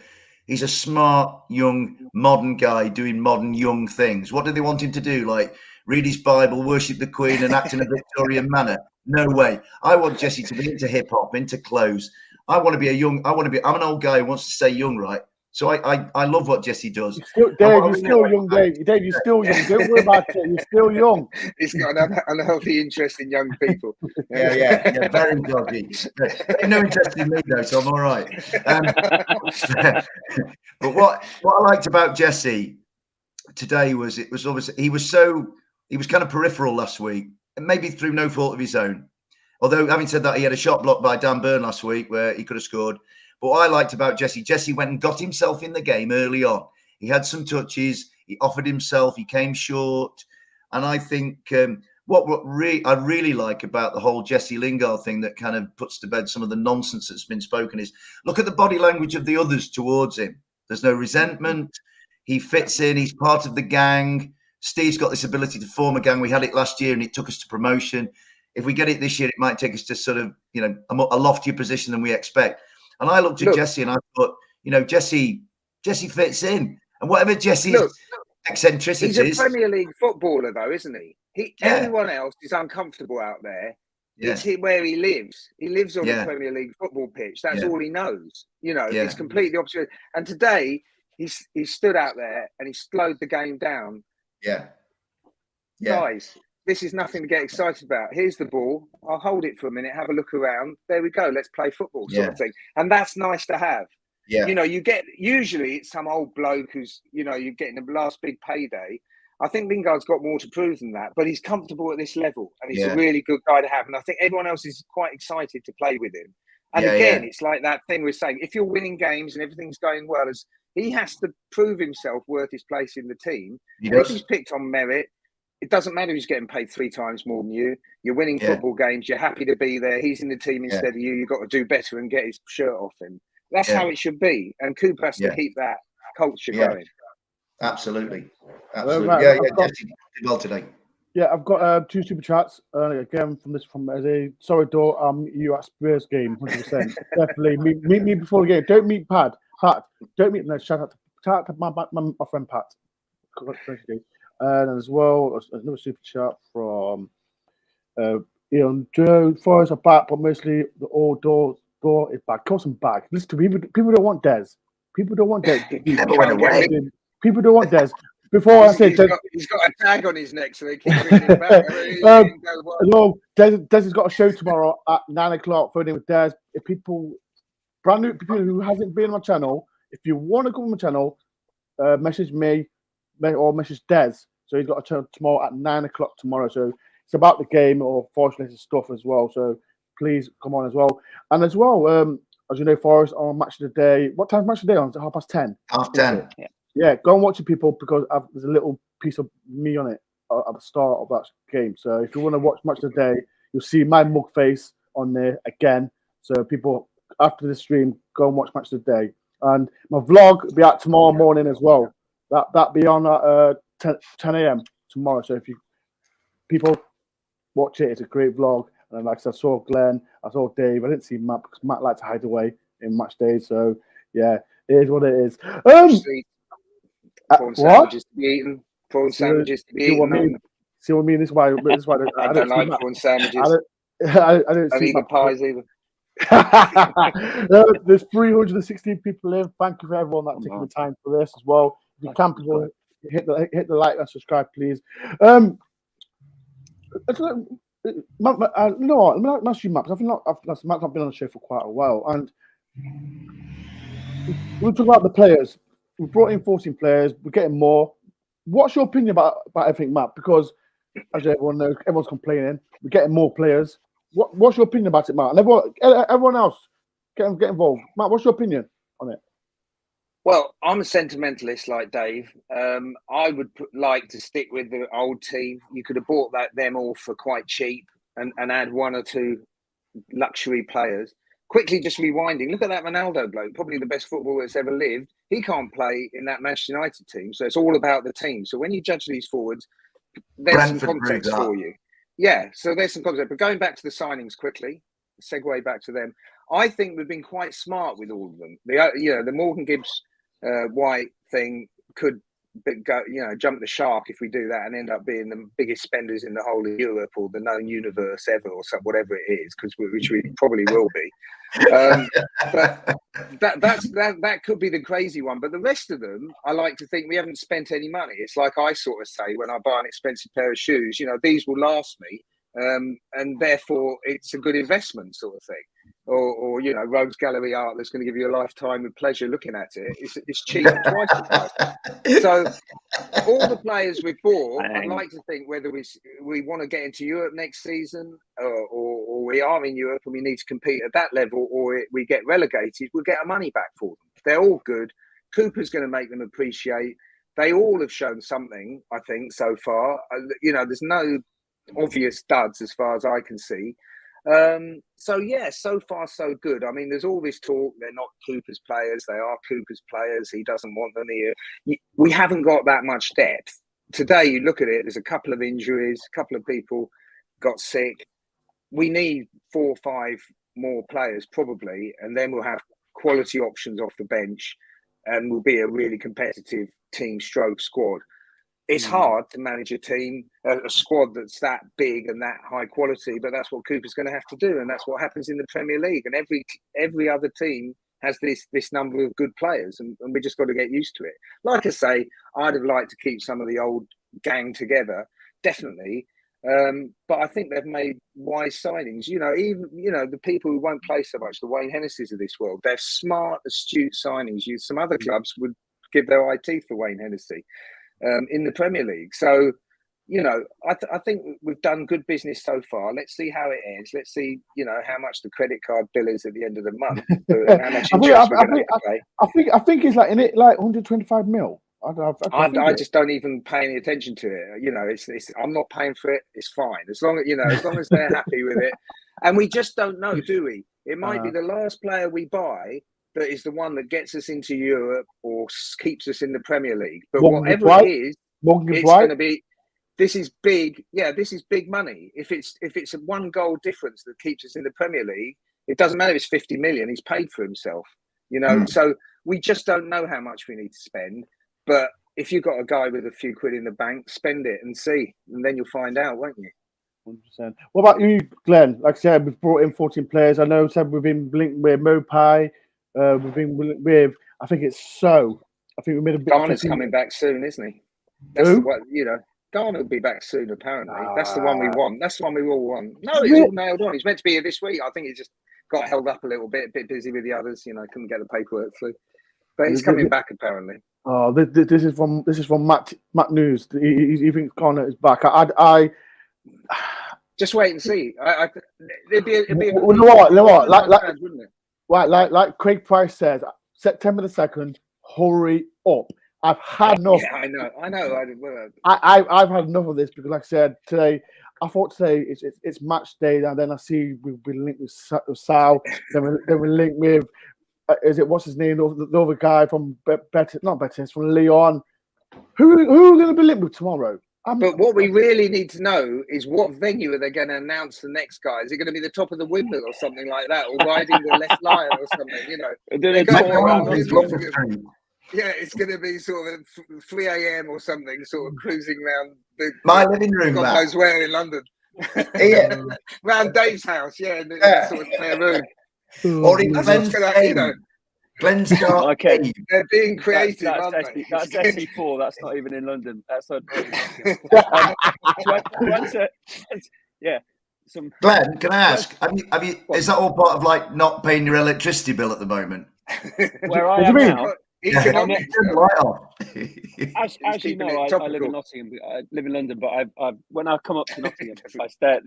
smart, young, modern guy doing modern, young things. What do they want him to do? Like read his Bible, worship the Queen, and act in a Victorian manner? No way. I want Jesse to be into hip hop, into clothes. I'm an old guy who wants to stay young, right? So I love what Jesse does. You're still young, Dave. Dave, you're still young. Don't worry about it. You're still young. He's got an unhealthy interest in young people. Yeah, very dodgy. No interest in me though, so I'm all right. But what I liked about Jesse today was obviously he was kind of peripheral last week, and maybe through no fault of his own. Although, having said that, he had a shot blocked by Dan Burn last week where he could have scored. But what I liked about Jesse went and got himself in the game early on. He had some touches. He offered himself. He came short. And I think what I really like about the whole Jesse Lingard thing that kind of puts to bed some of the nonsense that's been spoken is look at the body language of the others towards him. There's no resentment. He fits in. He's part of the gang. Steve's got this ability to form a gang. We had it last year and it took us to promotion. If we get it this year, it might take us to sort of, a loftier position than we expect. And I looked at Jesse and I thought, Jesse fits in. And whatever Jesse's eccentricity is. He's a Premier League footballer, though, isn't he? Everyone else is uncomfortable out there. It's where he lives. He lives on the Premier League football pitch. That's all he knows. It's completely opposite. And today, he stood out there and he slowed the game down. Guys, this is nothing to get excited about. Here's the ball. I'll hold it for a minute, have a look around. There we go. Let's play football sort of thing. And that's nice to have. Yeah. Usually it's some old bloke who's, you're getting the last big payday. I think Lingard's got more to prove than that, but he's comfortable at this level and he's a really good guy to have. And I think everyone else is quite excited to play with him. And it's like that thing we're saying, if you're winning games and everything's going well, he has to prove himself worth his place in the team. If he's picked on merit, it doesn't matter who's getting paid 3 times more than you. You're winning football games. You're happy to be there. He's in the team instead of you. You've got to do better and get his shirt off him. That's how it should be. And Cooper has to keep that culture going. Absolutely. Jesse did well today. Yeah, I've got 2 super chats. Again, from as a sorry, Dor, you at Spurs game, 100%. Definitely meet me before the game. Don't meet Pat. Don't meet. No, shout out to my friend Pat. And as well, another super chat from Ian Joe. Forest are back, but mostly the old door is back. Coulson back. Listen to people. People don't want Des. People don't want Des. Never went away. People don't want Des. Before I said he's got a tag on his neck, so they keep bringing him back. Des has got a show tomorrow at 9:00. Phoning with Des. If brand new people who hasn't been on my channel, if you want to come on my channel, message me or message Des. So he's got a channel tomorrow at 9:00 tomorrow. So it's about the game or Forest related stuff as well. So please come on as well. And as well, as you know, Forest on Match of the Day. What time's Match of the Day on? Is it 10:30? 10:30. Yeah, go and watch it, people, because there's a little piece of me on it at the start of that game. So if you want to watch Match of the Day, you'll see my mug face on there again. So people after the stream go and watch Match of the Day, and my vlog will be out tomorrow morning as well. That be on at 10 a.m. tomorrow. So if you people watch it, it's a great vlog. And like I said, I saw Glenn, I saw Dave. I didn't see Matt because Matt likes to hide away in match days. So yeah, it is what it is. Prawn sandwiches to be eaten. Prawn sandwiches to be eaten. See what I mean? This is why I don't like prawn sandwiches. I don't see the pies either. There's 316 people in. Thank you for everyone that's taking the time for this as well. If you can, people hit the like and subscribe, please. No, I'm asking Matt. Matt's not been on the show for quite a while, and we'll talk about the players. We brought in 14 players. We're getting more. What's your opinion about everything, Matt? Because as everyone knows, everyone's complaining. We're getting more players. What's your opinion about it, Matt? And everyone else, get involved. Matt, what's your opinion on it? Well, I'm a sentimentalist like Dave. I would like to stick with the old team. You could have bought them all for quite cheap and add one or two luxury players. Quickly, just rewinding, look at that Ronaldo bloke, probably the best footballer that's ever lived. He can't play in that Manchester United team, so it's all about the team. So when you judge these forwards, there's some context for you. Yeah, so there's some context. But going back to the signings quickly, segue back to them, I think we've been quite smart with all of them. The Morgan Gibbs White thing could jump the shark if we do that and end up being the biggest spenders in the whole of Europe or the known universe ever or whatever it is, which we probably will be. But that could be the crazy one. But the rest of them, I like to think we haven't spent any money. It's like I sort of say when I buy an expensive pair of shoes, these will last me. And therefore it's a good investment sort of thing. Or Rogues Gallery art that's going to give you a lifetime of pleasure looking at it. It's cheap twice the price. So all the players we've bought, I'd like to think whether we want to get into Europe next season or we are in Europe and we need to compete at that level, or we get relegated, we'll get our money back for them. They're all good. Cooper's going to make them appreciate. They all have shown something, I think, so far. There's no obvious duds as far as I can see. So far so good. I mean, there's all this talk, they're not Cooper's players, they are Cooper's players, he doesn't want them here. We haven't got that much depth. Today, you look at it, there's a couple of injuries, a couple of people got sick. We need 4 or 5 more players probably, and then we'll have quality options off the bench and we'll be a really competitive team stroke squad. It's hard to manage a team, a squad that's that big and that high quality, but that's what Cooper's going to have to do, and that's what happens in the Premier League. And every other team has this number of good players, and we just got to get used to it. Like I say, I'd have liked to keep some of the old gang together, definitely, but I think they've made wise signings. Even the people who won't play so much, the Wayne Hennessy's of this world, they're smart, astute signings. Some other clubs would give their eye teeth for Wayne Hennessy. In the Premier League. So, I think we've done good business so far. Let's see how it ends. Let's see, how much the credit card bill is at the end of the month. And how much interest we're going to pay. I think it's in it like 125 mil. I just don't even pay any attention to it. I'm not paying for it. It's fine. As long as they're happy with it. And we just don't know, do we? It might be the last player we buy that is the one that gets us into Europe or keeps us in the Premier League. But whatever it is, it's going to be. This is big. Yeah, this is big money. If it's a 1 goal difference that keeps us in the Premier League, it doesn't matter if it's 50 million. He's paid for himself. So we just don't know how much we need to spend. But if you've got a guy with a few quid in the bank, spend it and see, and then you'll find out, won't you? 100%. What about you, Glenn? Like I said, we've brought in 14 players. I know we've been linked with Mopai. We've been with, I think it's So. I think we made a bit. Garner's coming back soon, isn't he? That's Garner will be back soon, apparently. That's the one we want. That's the one we all want. No, it's all nailed on. He's meant to be here this week. I think he just got held up a little bit busy with the others, couldn't get the paperwork through. But he's coming back, apparently. Oh, this is from Matt News. He thinks Garner is back. I just wait and see. It'd be you know what? Like Craig Price says, September the 2nd, hurry up. I've had enough. Yeah, I know. I've had enough of this because, like I said, today I thought today it's match day, and then I see we've been linked with Sal, then we linked with what's his name, the other guy from Betis, from Leon. Who are we going to be linked with tomorrow? But what we really need to know is what venue are they going to announce the next guy? Is it going to be the top of the windmill or something like that, or riding the left line or something? You know, yeah, it's going to be sort of 3 a.m. or something, sort of cruising around my living room. God knows where in London. Yeah, round Dave's house. Yeah, in the sort of spare room. Or in Glenn's got. Okay, they're being creative. That's SE4. That's not even in London. That's to answer, yeah. Glenn, can I ask? Have you? Is that all part of like not paying your electricity bill at the moment? Where I am now. As you know, I live in Nottingham. I live in London, but when I come up to Nottingham, I stay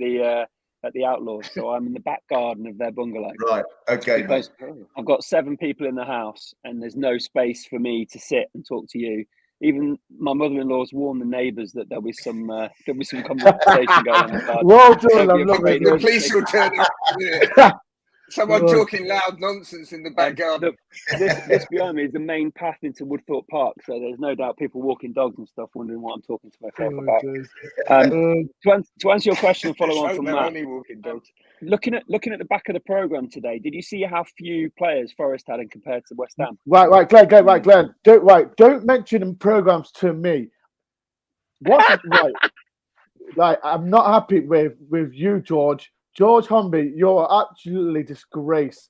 at the Outlaws, so I'm in the back garden of their bungalow. Right. Okay. Because I've got 7 people in the house, and there's no space for me to sit and talk to you. Even my mother-in-law's warned the neighbours that there'll be some conversation going on in the garden. Well done, I'm loving the police will turn up. Yeah. Someone talking loud nonsense in the back garden. This behind me is the main path into Woodthorpe Park, so there's no doubt people walking dogs and stuff wondering what I'm talking to myself about. To answer your question and follow on from Matt, looking at the back of the programme today, did you see how few players Forest had in compared to West Ham? Right, Glenn. Don't mention them programmes to me. What's right? Like, I'm not happy with you, George. George Humby, you're absolutely disgrace.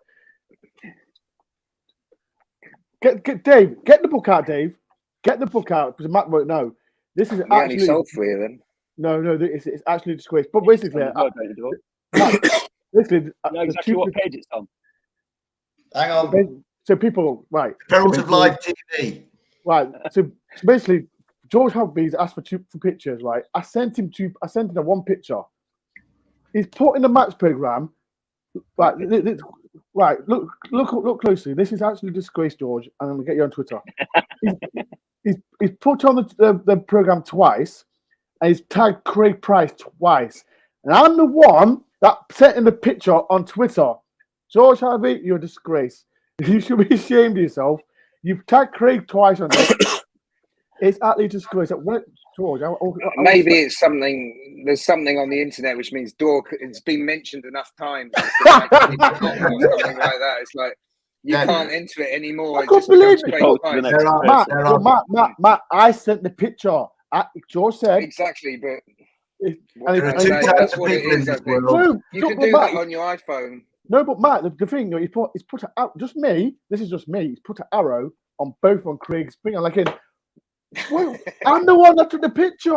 Get Dave, get the book out, Dave. Get the book out because Matt won't know. This is actually only sold 3 of them. No, it's actually disgrace. But basically, basically, know exactly what page it's on. Hang on. So people, right? Perils of live TV. Right. So basically, George Humby's asked for pictures. Right. I sent him one picture. He's put in the match program. Right, look closely. This is actually a disgrace, George. And I'm gonna get you on Twitter. he's put on the program twice, and he's tagged Craig Price twice. And I'm the one that sent in the picture on Twitter. George Harvey, you're a disgrace. You should be ashamed of yourself. You've tagged Craig twice on it. It's actually disgrace. George, maybe it's something. There's something on the internet which means it's been mentioned enough times. Something like that. It's like you can't enter it anymore. I can't believe it. Matt, I sent the picture. George said exactly, but that's what it is. You can do that on your iPhone. No, but Matt, the thing he's put an arrow. Just me. This is just me. He's put an arrow on both on Craig's finger, like in. Well, I'm the one that took the picture.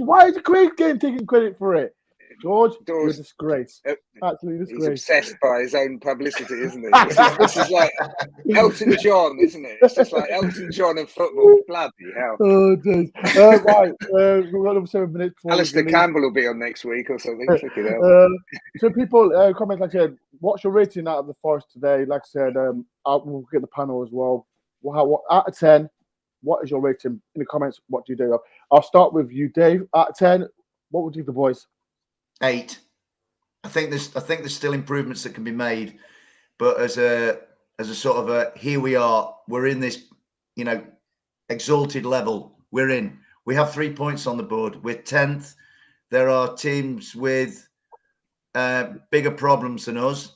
Why is Craig taking credit for it? George, you're a disgrace. Absolutely disgrace. He's obsessed by his own publicity, isn't he? This is like Elton John, isn't it? It's just like Elton John and football. Bloody hell. Oh, dude. Right. We've got another 7 minutes. Alistair Campbell will be on next week or something. So people comment, like I said, what's your rating out of the Forest today? Like I said, we'll get the panel as well. What out of 10? What is your rating? In the comments, what do you do? I'll start with you, Dave. Out of 10, what would you give the boys? 8. I think there's still improvements that can be made, but as a sort of a here we are, we're in this, exalted level. We're in. We have 3 points on the board. We're 10th. There are teams with bigger problems than us.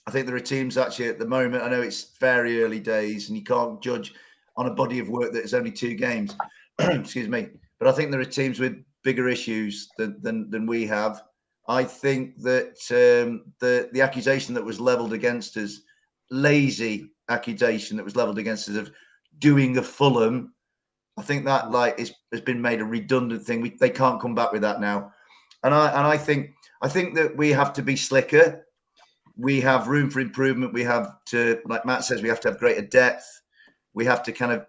I think there are teams actually at the moment. I know it's very early days, and you can't judge on a body of work that is only 2 games. Excuse me. But I think there are teams with bigger issues than we have. I think that the accusation that was levelled against us, lazy accusation that was levelled against us of doing a Fulham, I think that has been made a redundant thing. They can't come back with that now. And I think that we have to be slicker. We have room for improvement. We have to, like Matt says, we have to have greater depth. We have to kind of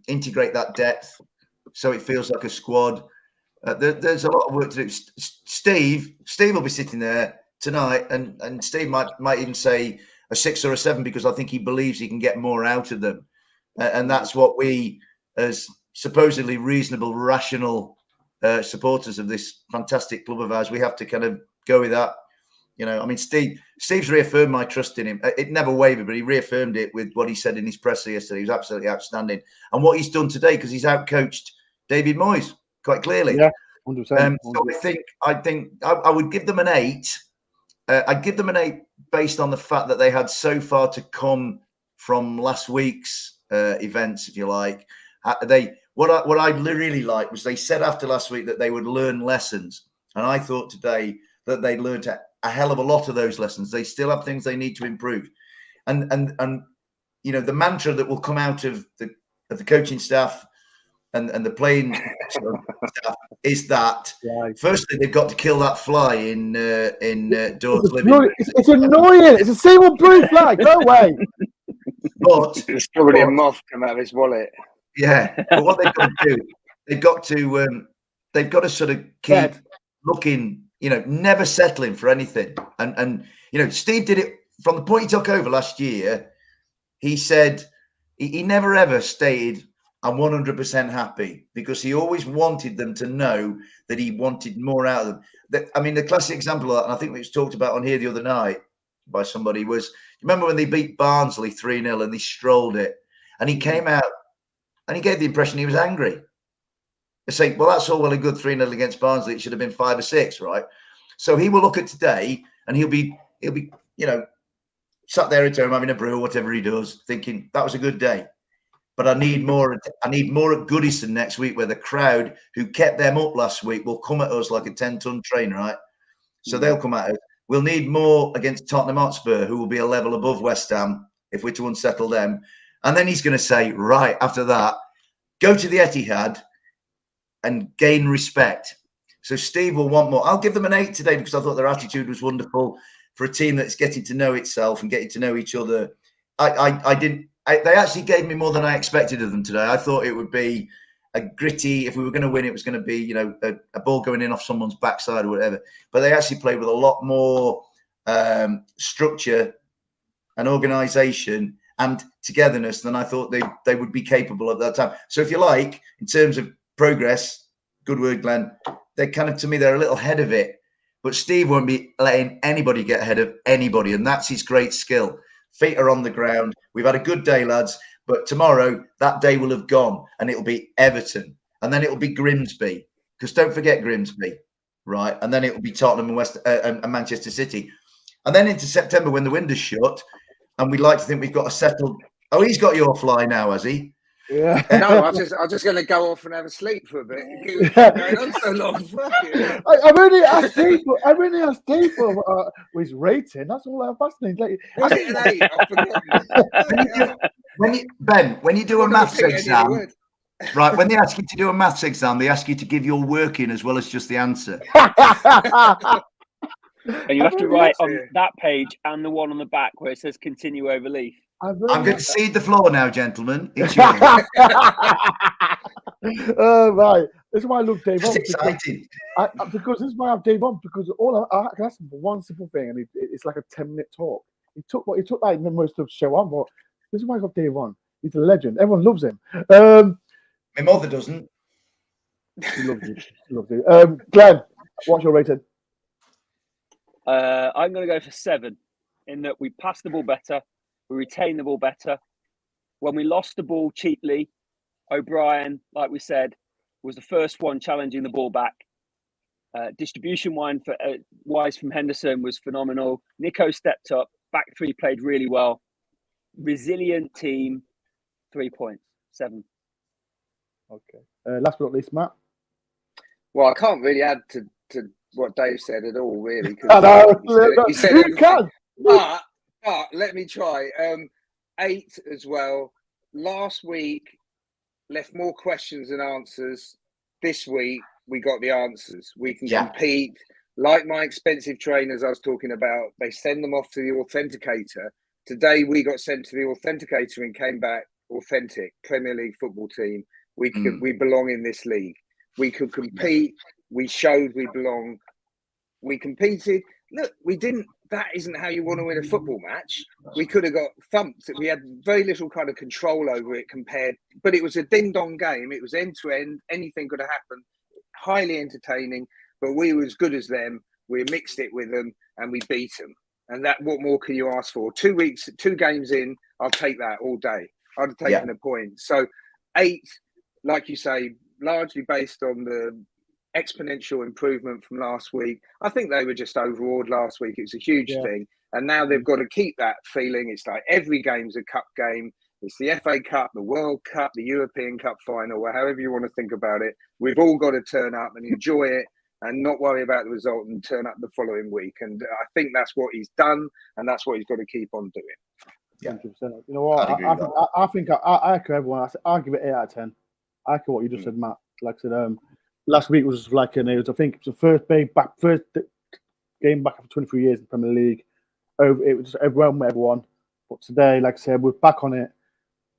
integrate that depth so it feels like a squad. There's a lot of work to do. Steve will be sitting there tonight, and Steve might even say a 6 or a 7 because I think he believes he can get more out of them. and that's what we, as supposedly reasonable, rational supporters of this fantastic club of ours, we have to kind of go with that. You know, I mean, Steve's reaffirmed my trust in him. It never wavered, but he reaffirmed it with what he said in his presser yesterday. He was absolutely outstanding. And what he's done today, because he's outcoached David Moyes quite clearly. Yeah, 100%. So I think I would give them an 8. I'd give them an 8 based on the fact that they had so far to come from last week's events, if you like. What I really liked was they said after last week that they would learn lessons, and I thought today that they learned a hell of a lot of those lessons. They still have things they need to improve, and you know, the mantra that will come out of the coaching staff and the playing staff is that firstly they've got to kill that fly in Dore's living room. It's annoying. It's a single blue flag. Go away. But there's probably a moth come out of his wallet. Yeah, but what they've got to do, they've got to sort of keep looking, you know, never settling for anything. And you know, Steve did it from the point he took over last year. He said he never ever stated, "I'm 100% happy," because he always wanted them to know that he wanted more out of them. I mean, the classic example of that, and I think it was talked about on here the other night by somebody, was, remember when they beat Barnsley 3-0 and they strolled it, and he came out and he gave the impression he was angry. They say, well, that's all well and good, 3-0 against Barnsley. It should have been 5 or 6, right? So he will look at today and he'll be, you know, sat there at home having a brew or whatever he does, thinking that was a good day. But I need more at Goodison next week, where the crowd who kept them up last week will come at us like a 10-ton train, right? So they'll come at us. We'll need more against Tottenham Hotspur, who will be a level above West Ham if we're to unsettle them. And then he's going to say, right, after that, go to the Etihad and gain respect. So Steve will want more. I'll give them an 8 today because I thought their attitude was wonderful for a team that's getting to know itself and getting to know each other. They actually gave me more than I expected of them today. I thought it would be a gritty, if we were going to win, it was going to be, you know, a ball going in off someone's backside or whatever. But they actually played with a lot more structure and organisation and togetherness than I thought they would be capable of that time. So if you like, in terms of progress, good word, Glenn, they're kind of, to me, they're a little ahead of it. But Steve won't be letting anybody get ahead of anybody, and that's his great skill. Feet are on the ground. We've had a good day, lads, but tomorrow that day will have gone, and it'll be Everton, and then it'll be Grimsby, because don't forget Grimsby, right? And then it'll be Tottenham and Manchester City, and then into September when the window's shut, and we'd like to think we've got a settled. Oh, he's got your fly now, has he? Yeah. No, I'm just going to go off and have a sleep for a bit. It's going on so long. I've only asked Dave for his rating. That's all I'm asking. Like, Was it an 8? I forgot. When you do a maths exam, right? When they ask you to do a maths exam, they ask you to give your work in as well as just the answer. And you have to write on that page and the one on the back where it says "continue over leaf." I'm going to cede the floor now, gentlemen. It's yours. Right. This is why I love Dave on. Exciting. Because this is why I have Dave on, because all I can ask him for one simple thing, and it's like a 10-minute talk. He took like most of the show on, but this is why I got Dave on. He's a legend. Everyone loves him. My mother doesn't. She loves you. She loves you. Glenn, what's your rating? I'm going to go for 7, in that we passed the ball better, we retained the ball better. When we lost the ball cheaply, O'Brien, like we said, was the first one challenging the ball back. Distribution wise from Henderson was phenomenal. Nico stepped up. Back three played really well. Resilient team. 3 points. 7. Okay. Last but not least, Matt. Well, I can't really add to what Dave said at all, really. He said you can. But let me try. 8 as well. Last week left more questions than answers. This week we got the answers. We can compete. Like my expensive trainers I was talking about, they send them off to the authenticator. Today we got sent to the authenticator and came back authentic. Premier League football team. We belong in this league. We could compete. We showed we belong. We competed. Look, we didn't that isn't how you want to win a football match. We could have got thumped. We had very little kind of control over it but it was a ding-dong game. It was end-to-end. Anything could have happened. Highly entertaining, but we were as good as them. We mixed it with them and we beat them. And what more can you ask for? 2 games in, I'll take that all day. I'd have taken a point. So 8, like you say, largely based on the exponential improvement from last week. I think they were just overawed last week. It was a huge thing. And now they've got to keep that feeling. It's like every game's a cup game. It's the FA Cup, the World Cup, the European Cup final, or however you want to think about it. We've all got to turn up and enjoy it and not worry about the result and turn up the following week. And I think that's what he's done, and that's what he's got to keep on doing. Yeah. 100%. You know what? I think I echo everyone. I'll give it 8 out of 10. I echo what you just said, Matt. Like I said, last week was like I think it was the first game back after 23 years in the Premier League. It was just overwhelmed everyone. But today, like I said, we're back on it.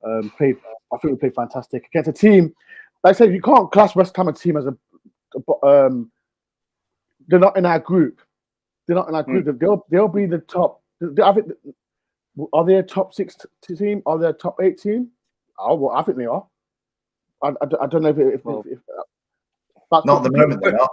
I think we played fantastic against a team. Like I said, you can't class West Ham a team as they're not in our group. They're not in our group. They'll be the top. Are they a top 6 team? Are they a top 8 team? Oh, well, I think they are. I don't know if not at the moment they're not.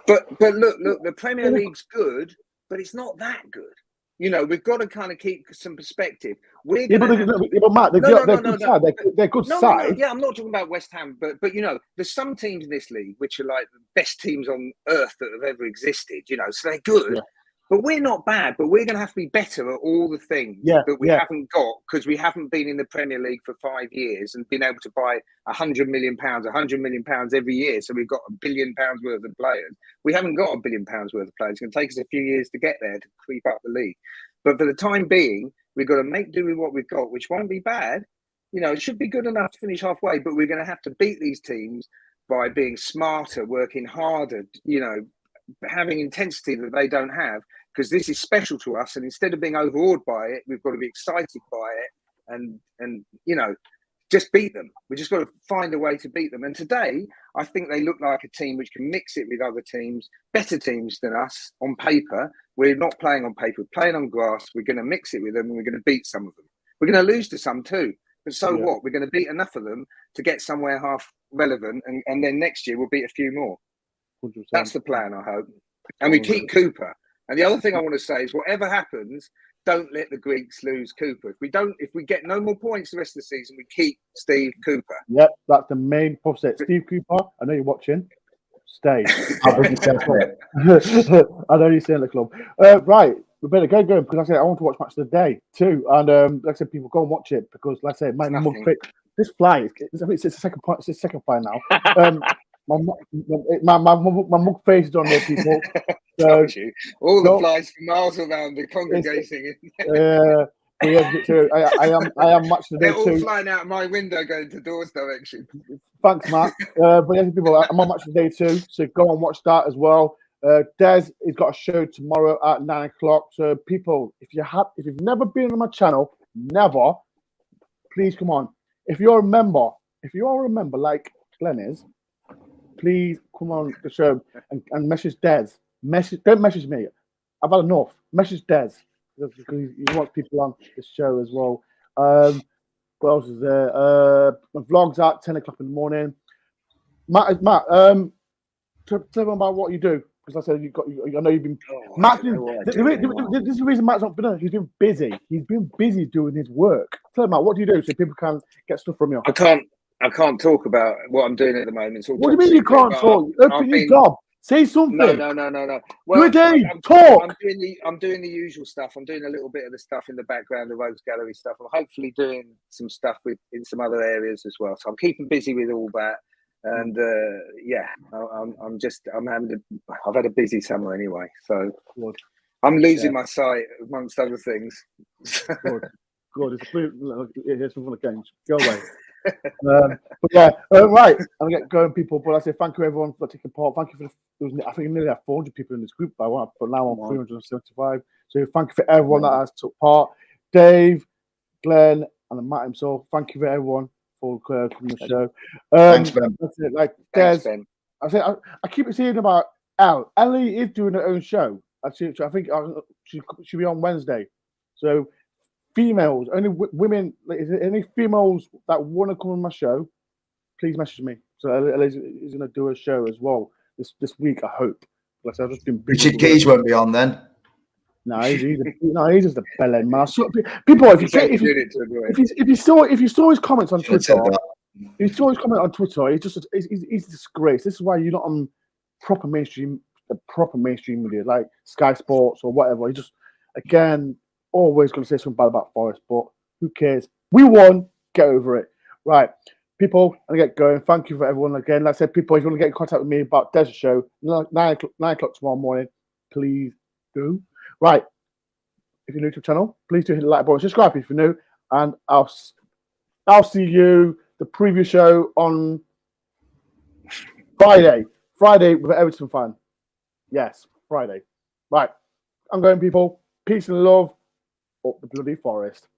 But look, the Premier League's good, but it's not that good. You know, we've got to kind of keep some perspective. Matt, they're good side. They're good side. Yeah, I'm not talking about West Ham, but you know, there's some teams in this league which are like the best teams on earth that have ever existed. You know, so they're good. Yeah. But we're not bad, but we're going to have to be better at all the things that we haven't got because we haven't been in the Premier League for 5 years and been able to buy £100 million every year. So we've got £1 billion worth of players. We haven't got £1 billion worth of players. It's going to take us a few years to get there to creep up the league. But for the time being, we've got to make do with what we've got, which won't be bad. You know, it should be good enough to finish halfway, but we're going to have to beat these teams by being smarter, working harder, you know, having intensity that they don't have, because this is special to us. And instead of being overawed by it, we've got to be excited by it and you know, just beat them. We just got to find a way to beat them. And today, I think they look like a team which can mix it with other teams, better teams than us on paper. We're not playing on paper, we're playing on grass. We're going to mix it with them and we're going to beat some of them. We're going to lose to some too. But so what? We're going to beat enough of them to get somewhere half relevant. And then next year, we'll beat a few more. 100%. That's the plan, I hope. And we keep Cooper. And the other thing I want to say is whatever happens, don't let the Greeks lose Cooper. If we get no more points the rest of the season, we keep Steve Cooper. Yep, that's the main process. Steve Cooper, I know you're watching. Stay. I know you're staying in the club. Right, we better go because like I said, I want to watch Match of the Day too. And like I said, people go and watch it because like I said, my mug this fly, it's the second part, it's the second fly now. My mug face is on there, people. So, all the flies for miles around the congregating. I am Match of the Day too. They're all flying out my window going to Doors direction. Thanks, Matt. But yeah, people, I'm on Match of the Day too, so go and watch that as well. Des has got a show tomorrow at 9 o'clock. So people, if you've never been on my channel, please come on. If you're a member like Glenn is, please come on the show and message Des. Don't message me. I've had enough. Message Des because he wants people on the show as well. What else is there? My vlog's at 10 o'clock in the morning. Matt, tell them about what you do. Because I said I know you've been. This is the reason Matt's not been on. He's been busy. He's been busy doing his work. Tell them, Matt, what do you do so people can get stuff from you? I can't talk about what I'm doing at the moment. What do you mean you can't talk? Open your job. Say something. No. Well, talk. I'm doing the usual stuff. I'm doing a little bit of the stuff in the background, the Rogues Gallery stuff. I'm hopefully doing some stuff in some other areas as well. So I'm keeping busy with all that. And I've had a busy summer anyway. So I'm losing my sight amongst other things. Good. It's one of the games. Go away. Right. I'm getting going, people. But I say thank you everyone for taking part. Thank you I think nearly have 400 people in this group by one, but now I'm 375. So thank you for everyone that has took part. Dave, Glenn, and Matt himself. Thank you for everyone for coming to the show. Thanks, Ben. That's it. Like Des, I keep saying about Elle. Ellie is doing her own show. Actually, I think she'll be on Wednesday. So, females, only women. Like, is there any females that want to come on my show? Please message me. So Eli's going to do a show as well this week. I hope. Like I've just been busy. Richard Keys won't be on then. No, he's just a bellend man. So, people, if you saw his comments on Twitter, he's a disgrace. This is why you're not on proper mainstream media like Sky Sports or whatever. He just, again, always going to say something bad about Forest, but who cares? We won. Get over it. Right, people, I'm gonna get going. Thank you for everyone again. Like I said, people, if you want to get in contact with me about Desert Show, 9 o'clock tomorrow morning, please do. Right, if you're new to the channel, please do hit the like button, subscribe if you're new, and I'll see you the preview show on Friday with the Everton fan. Yes, Friday. Right, I'm going, people. Peace and love. Up the bloody Forest.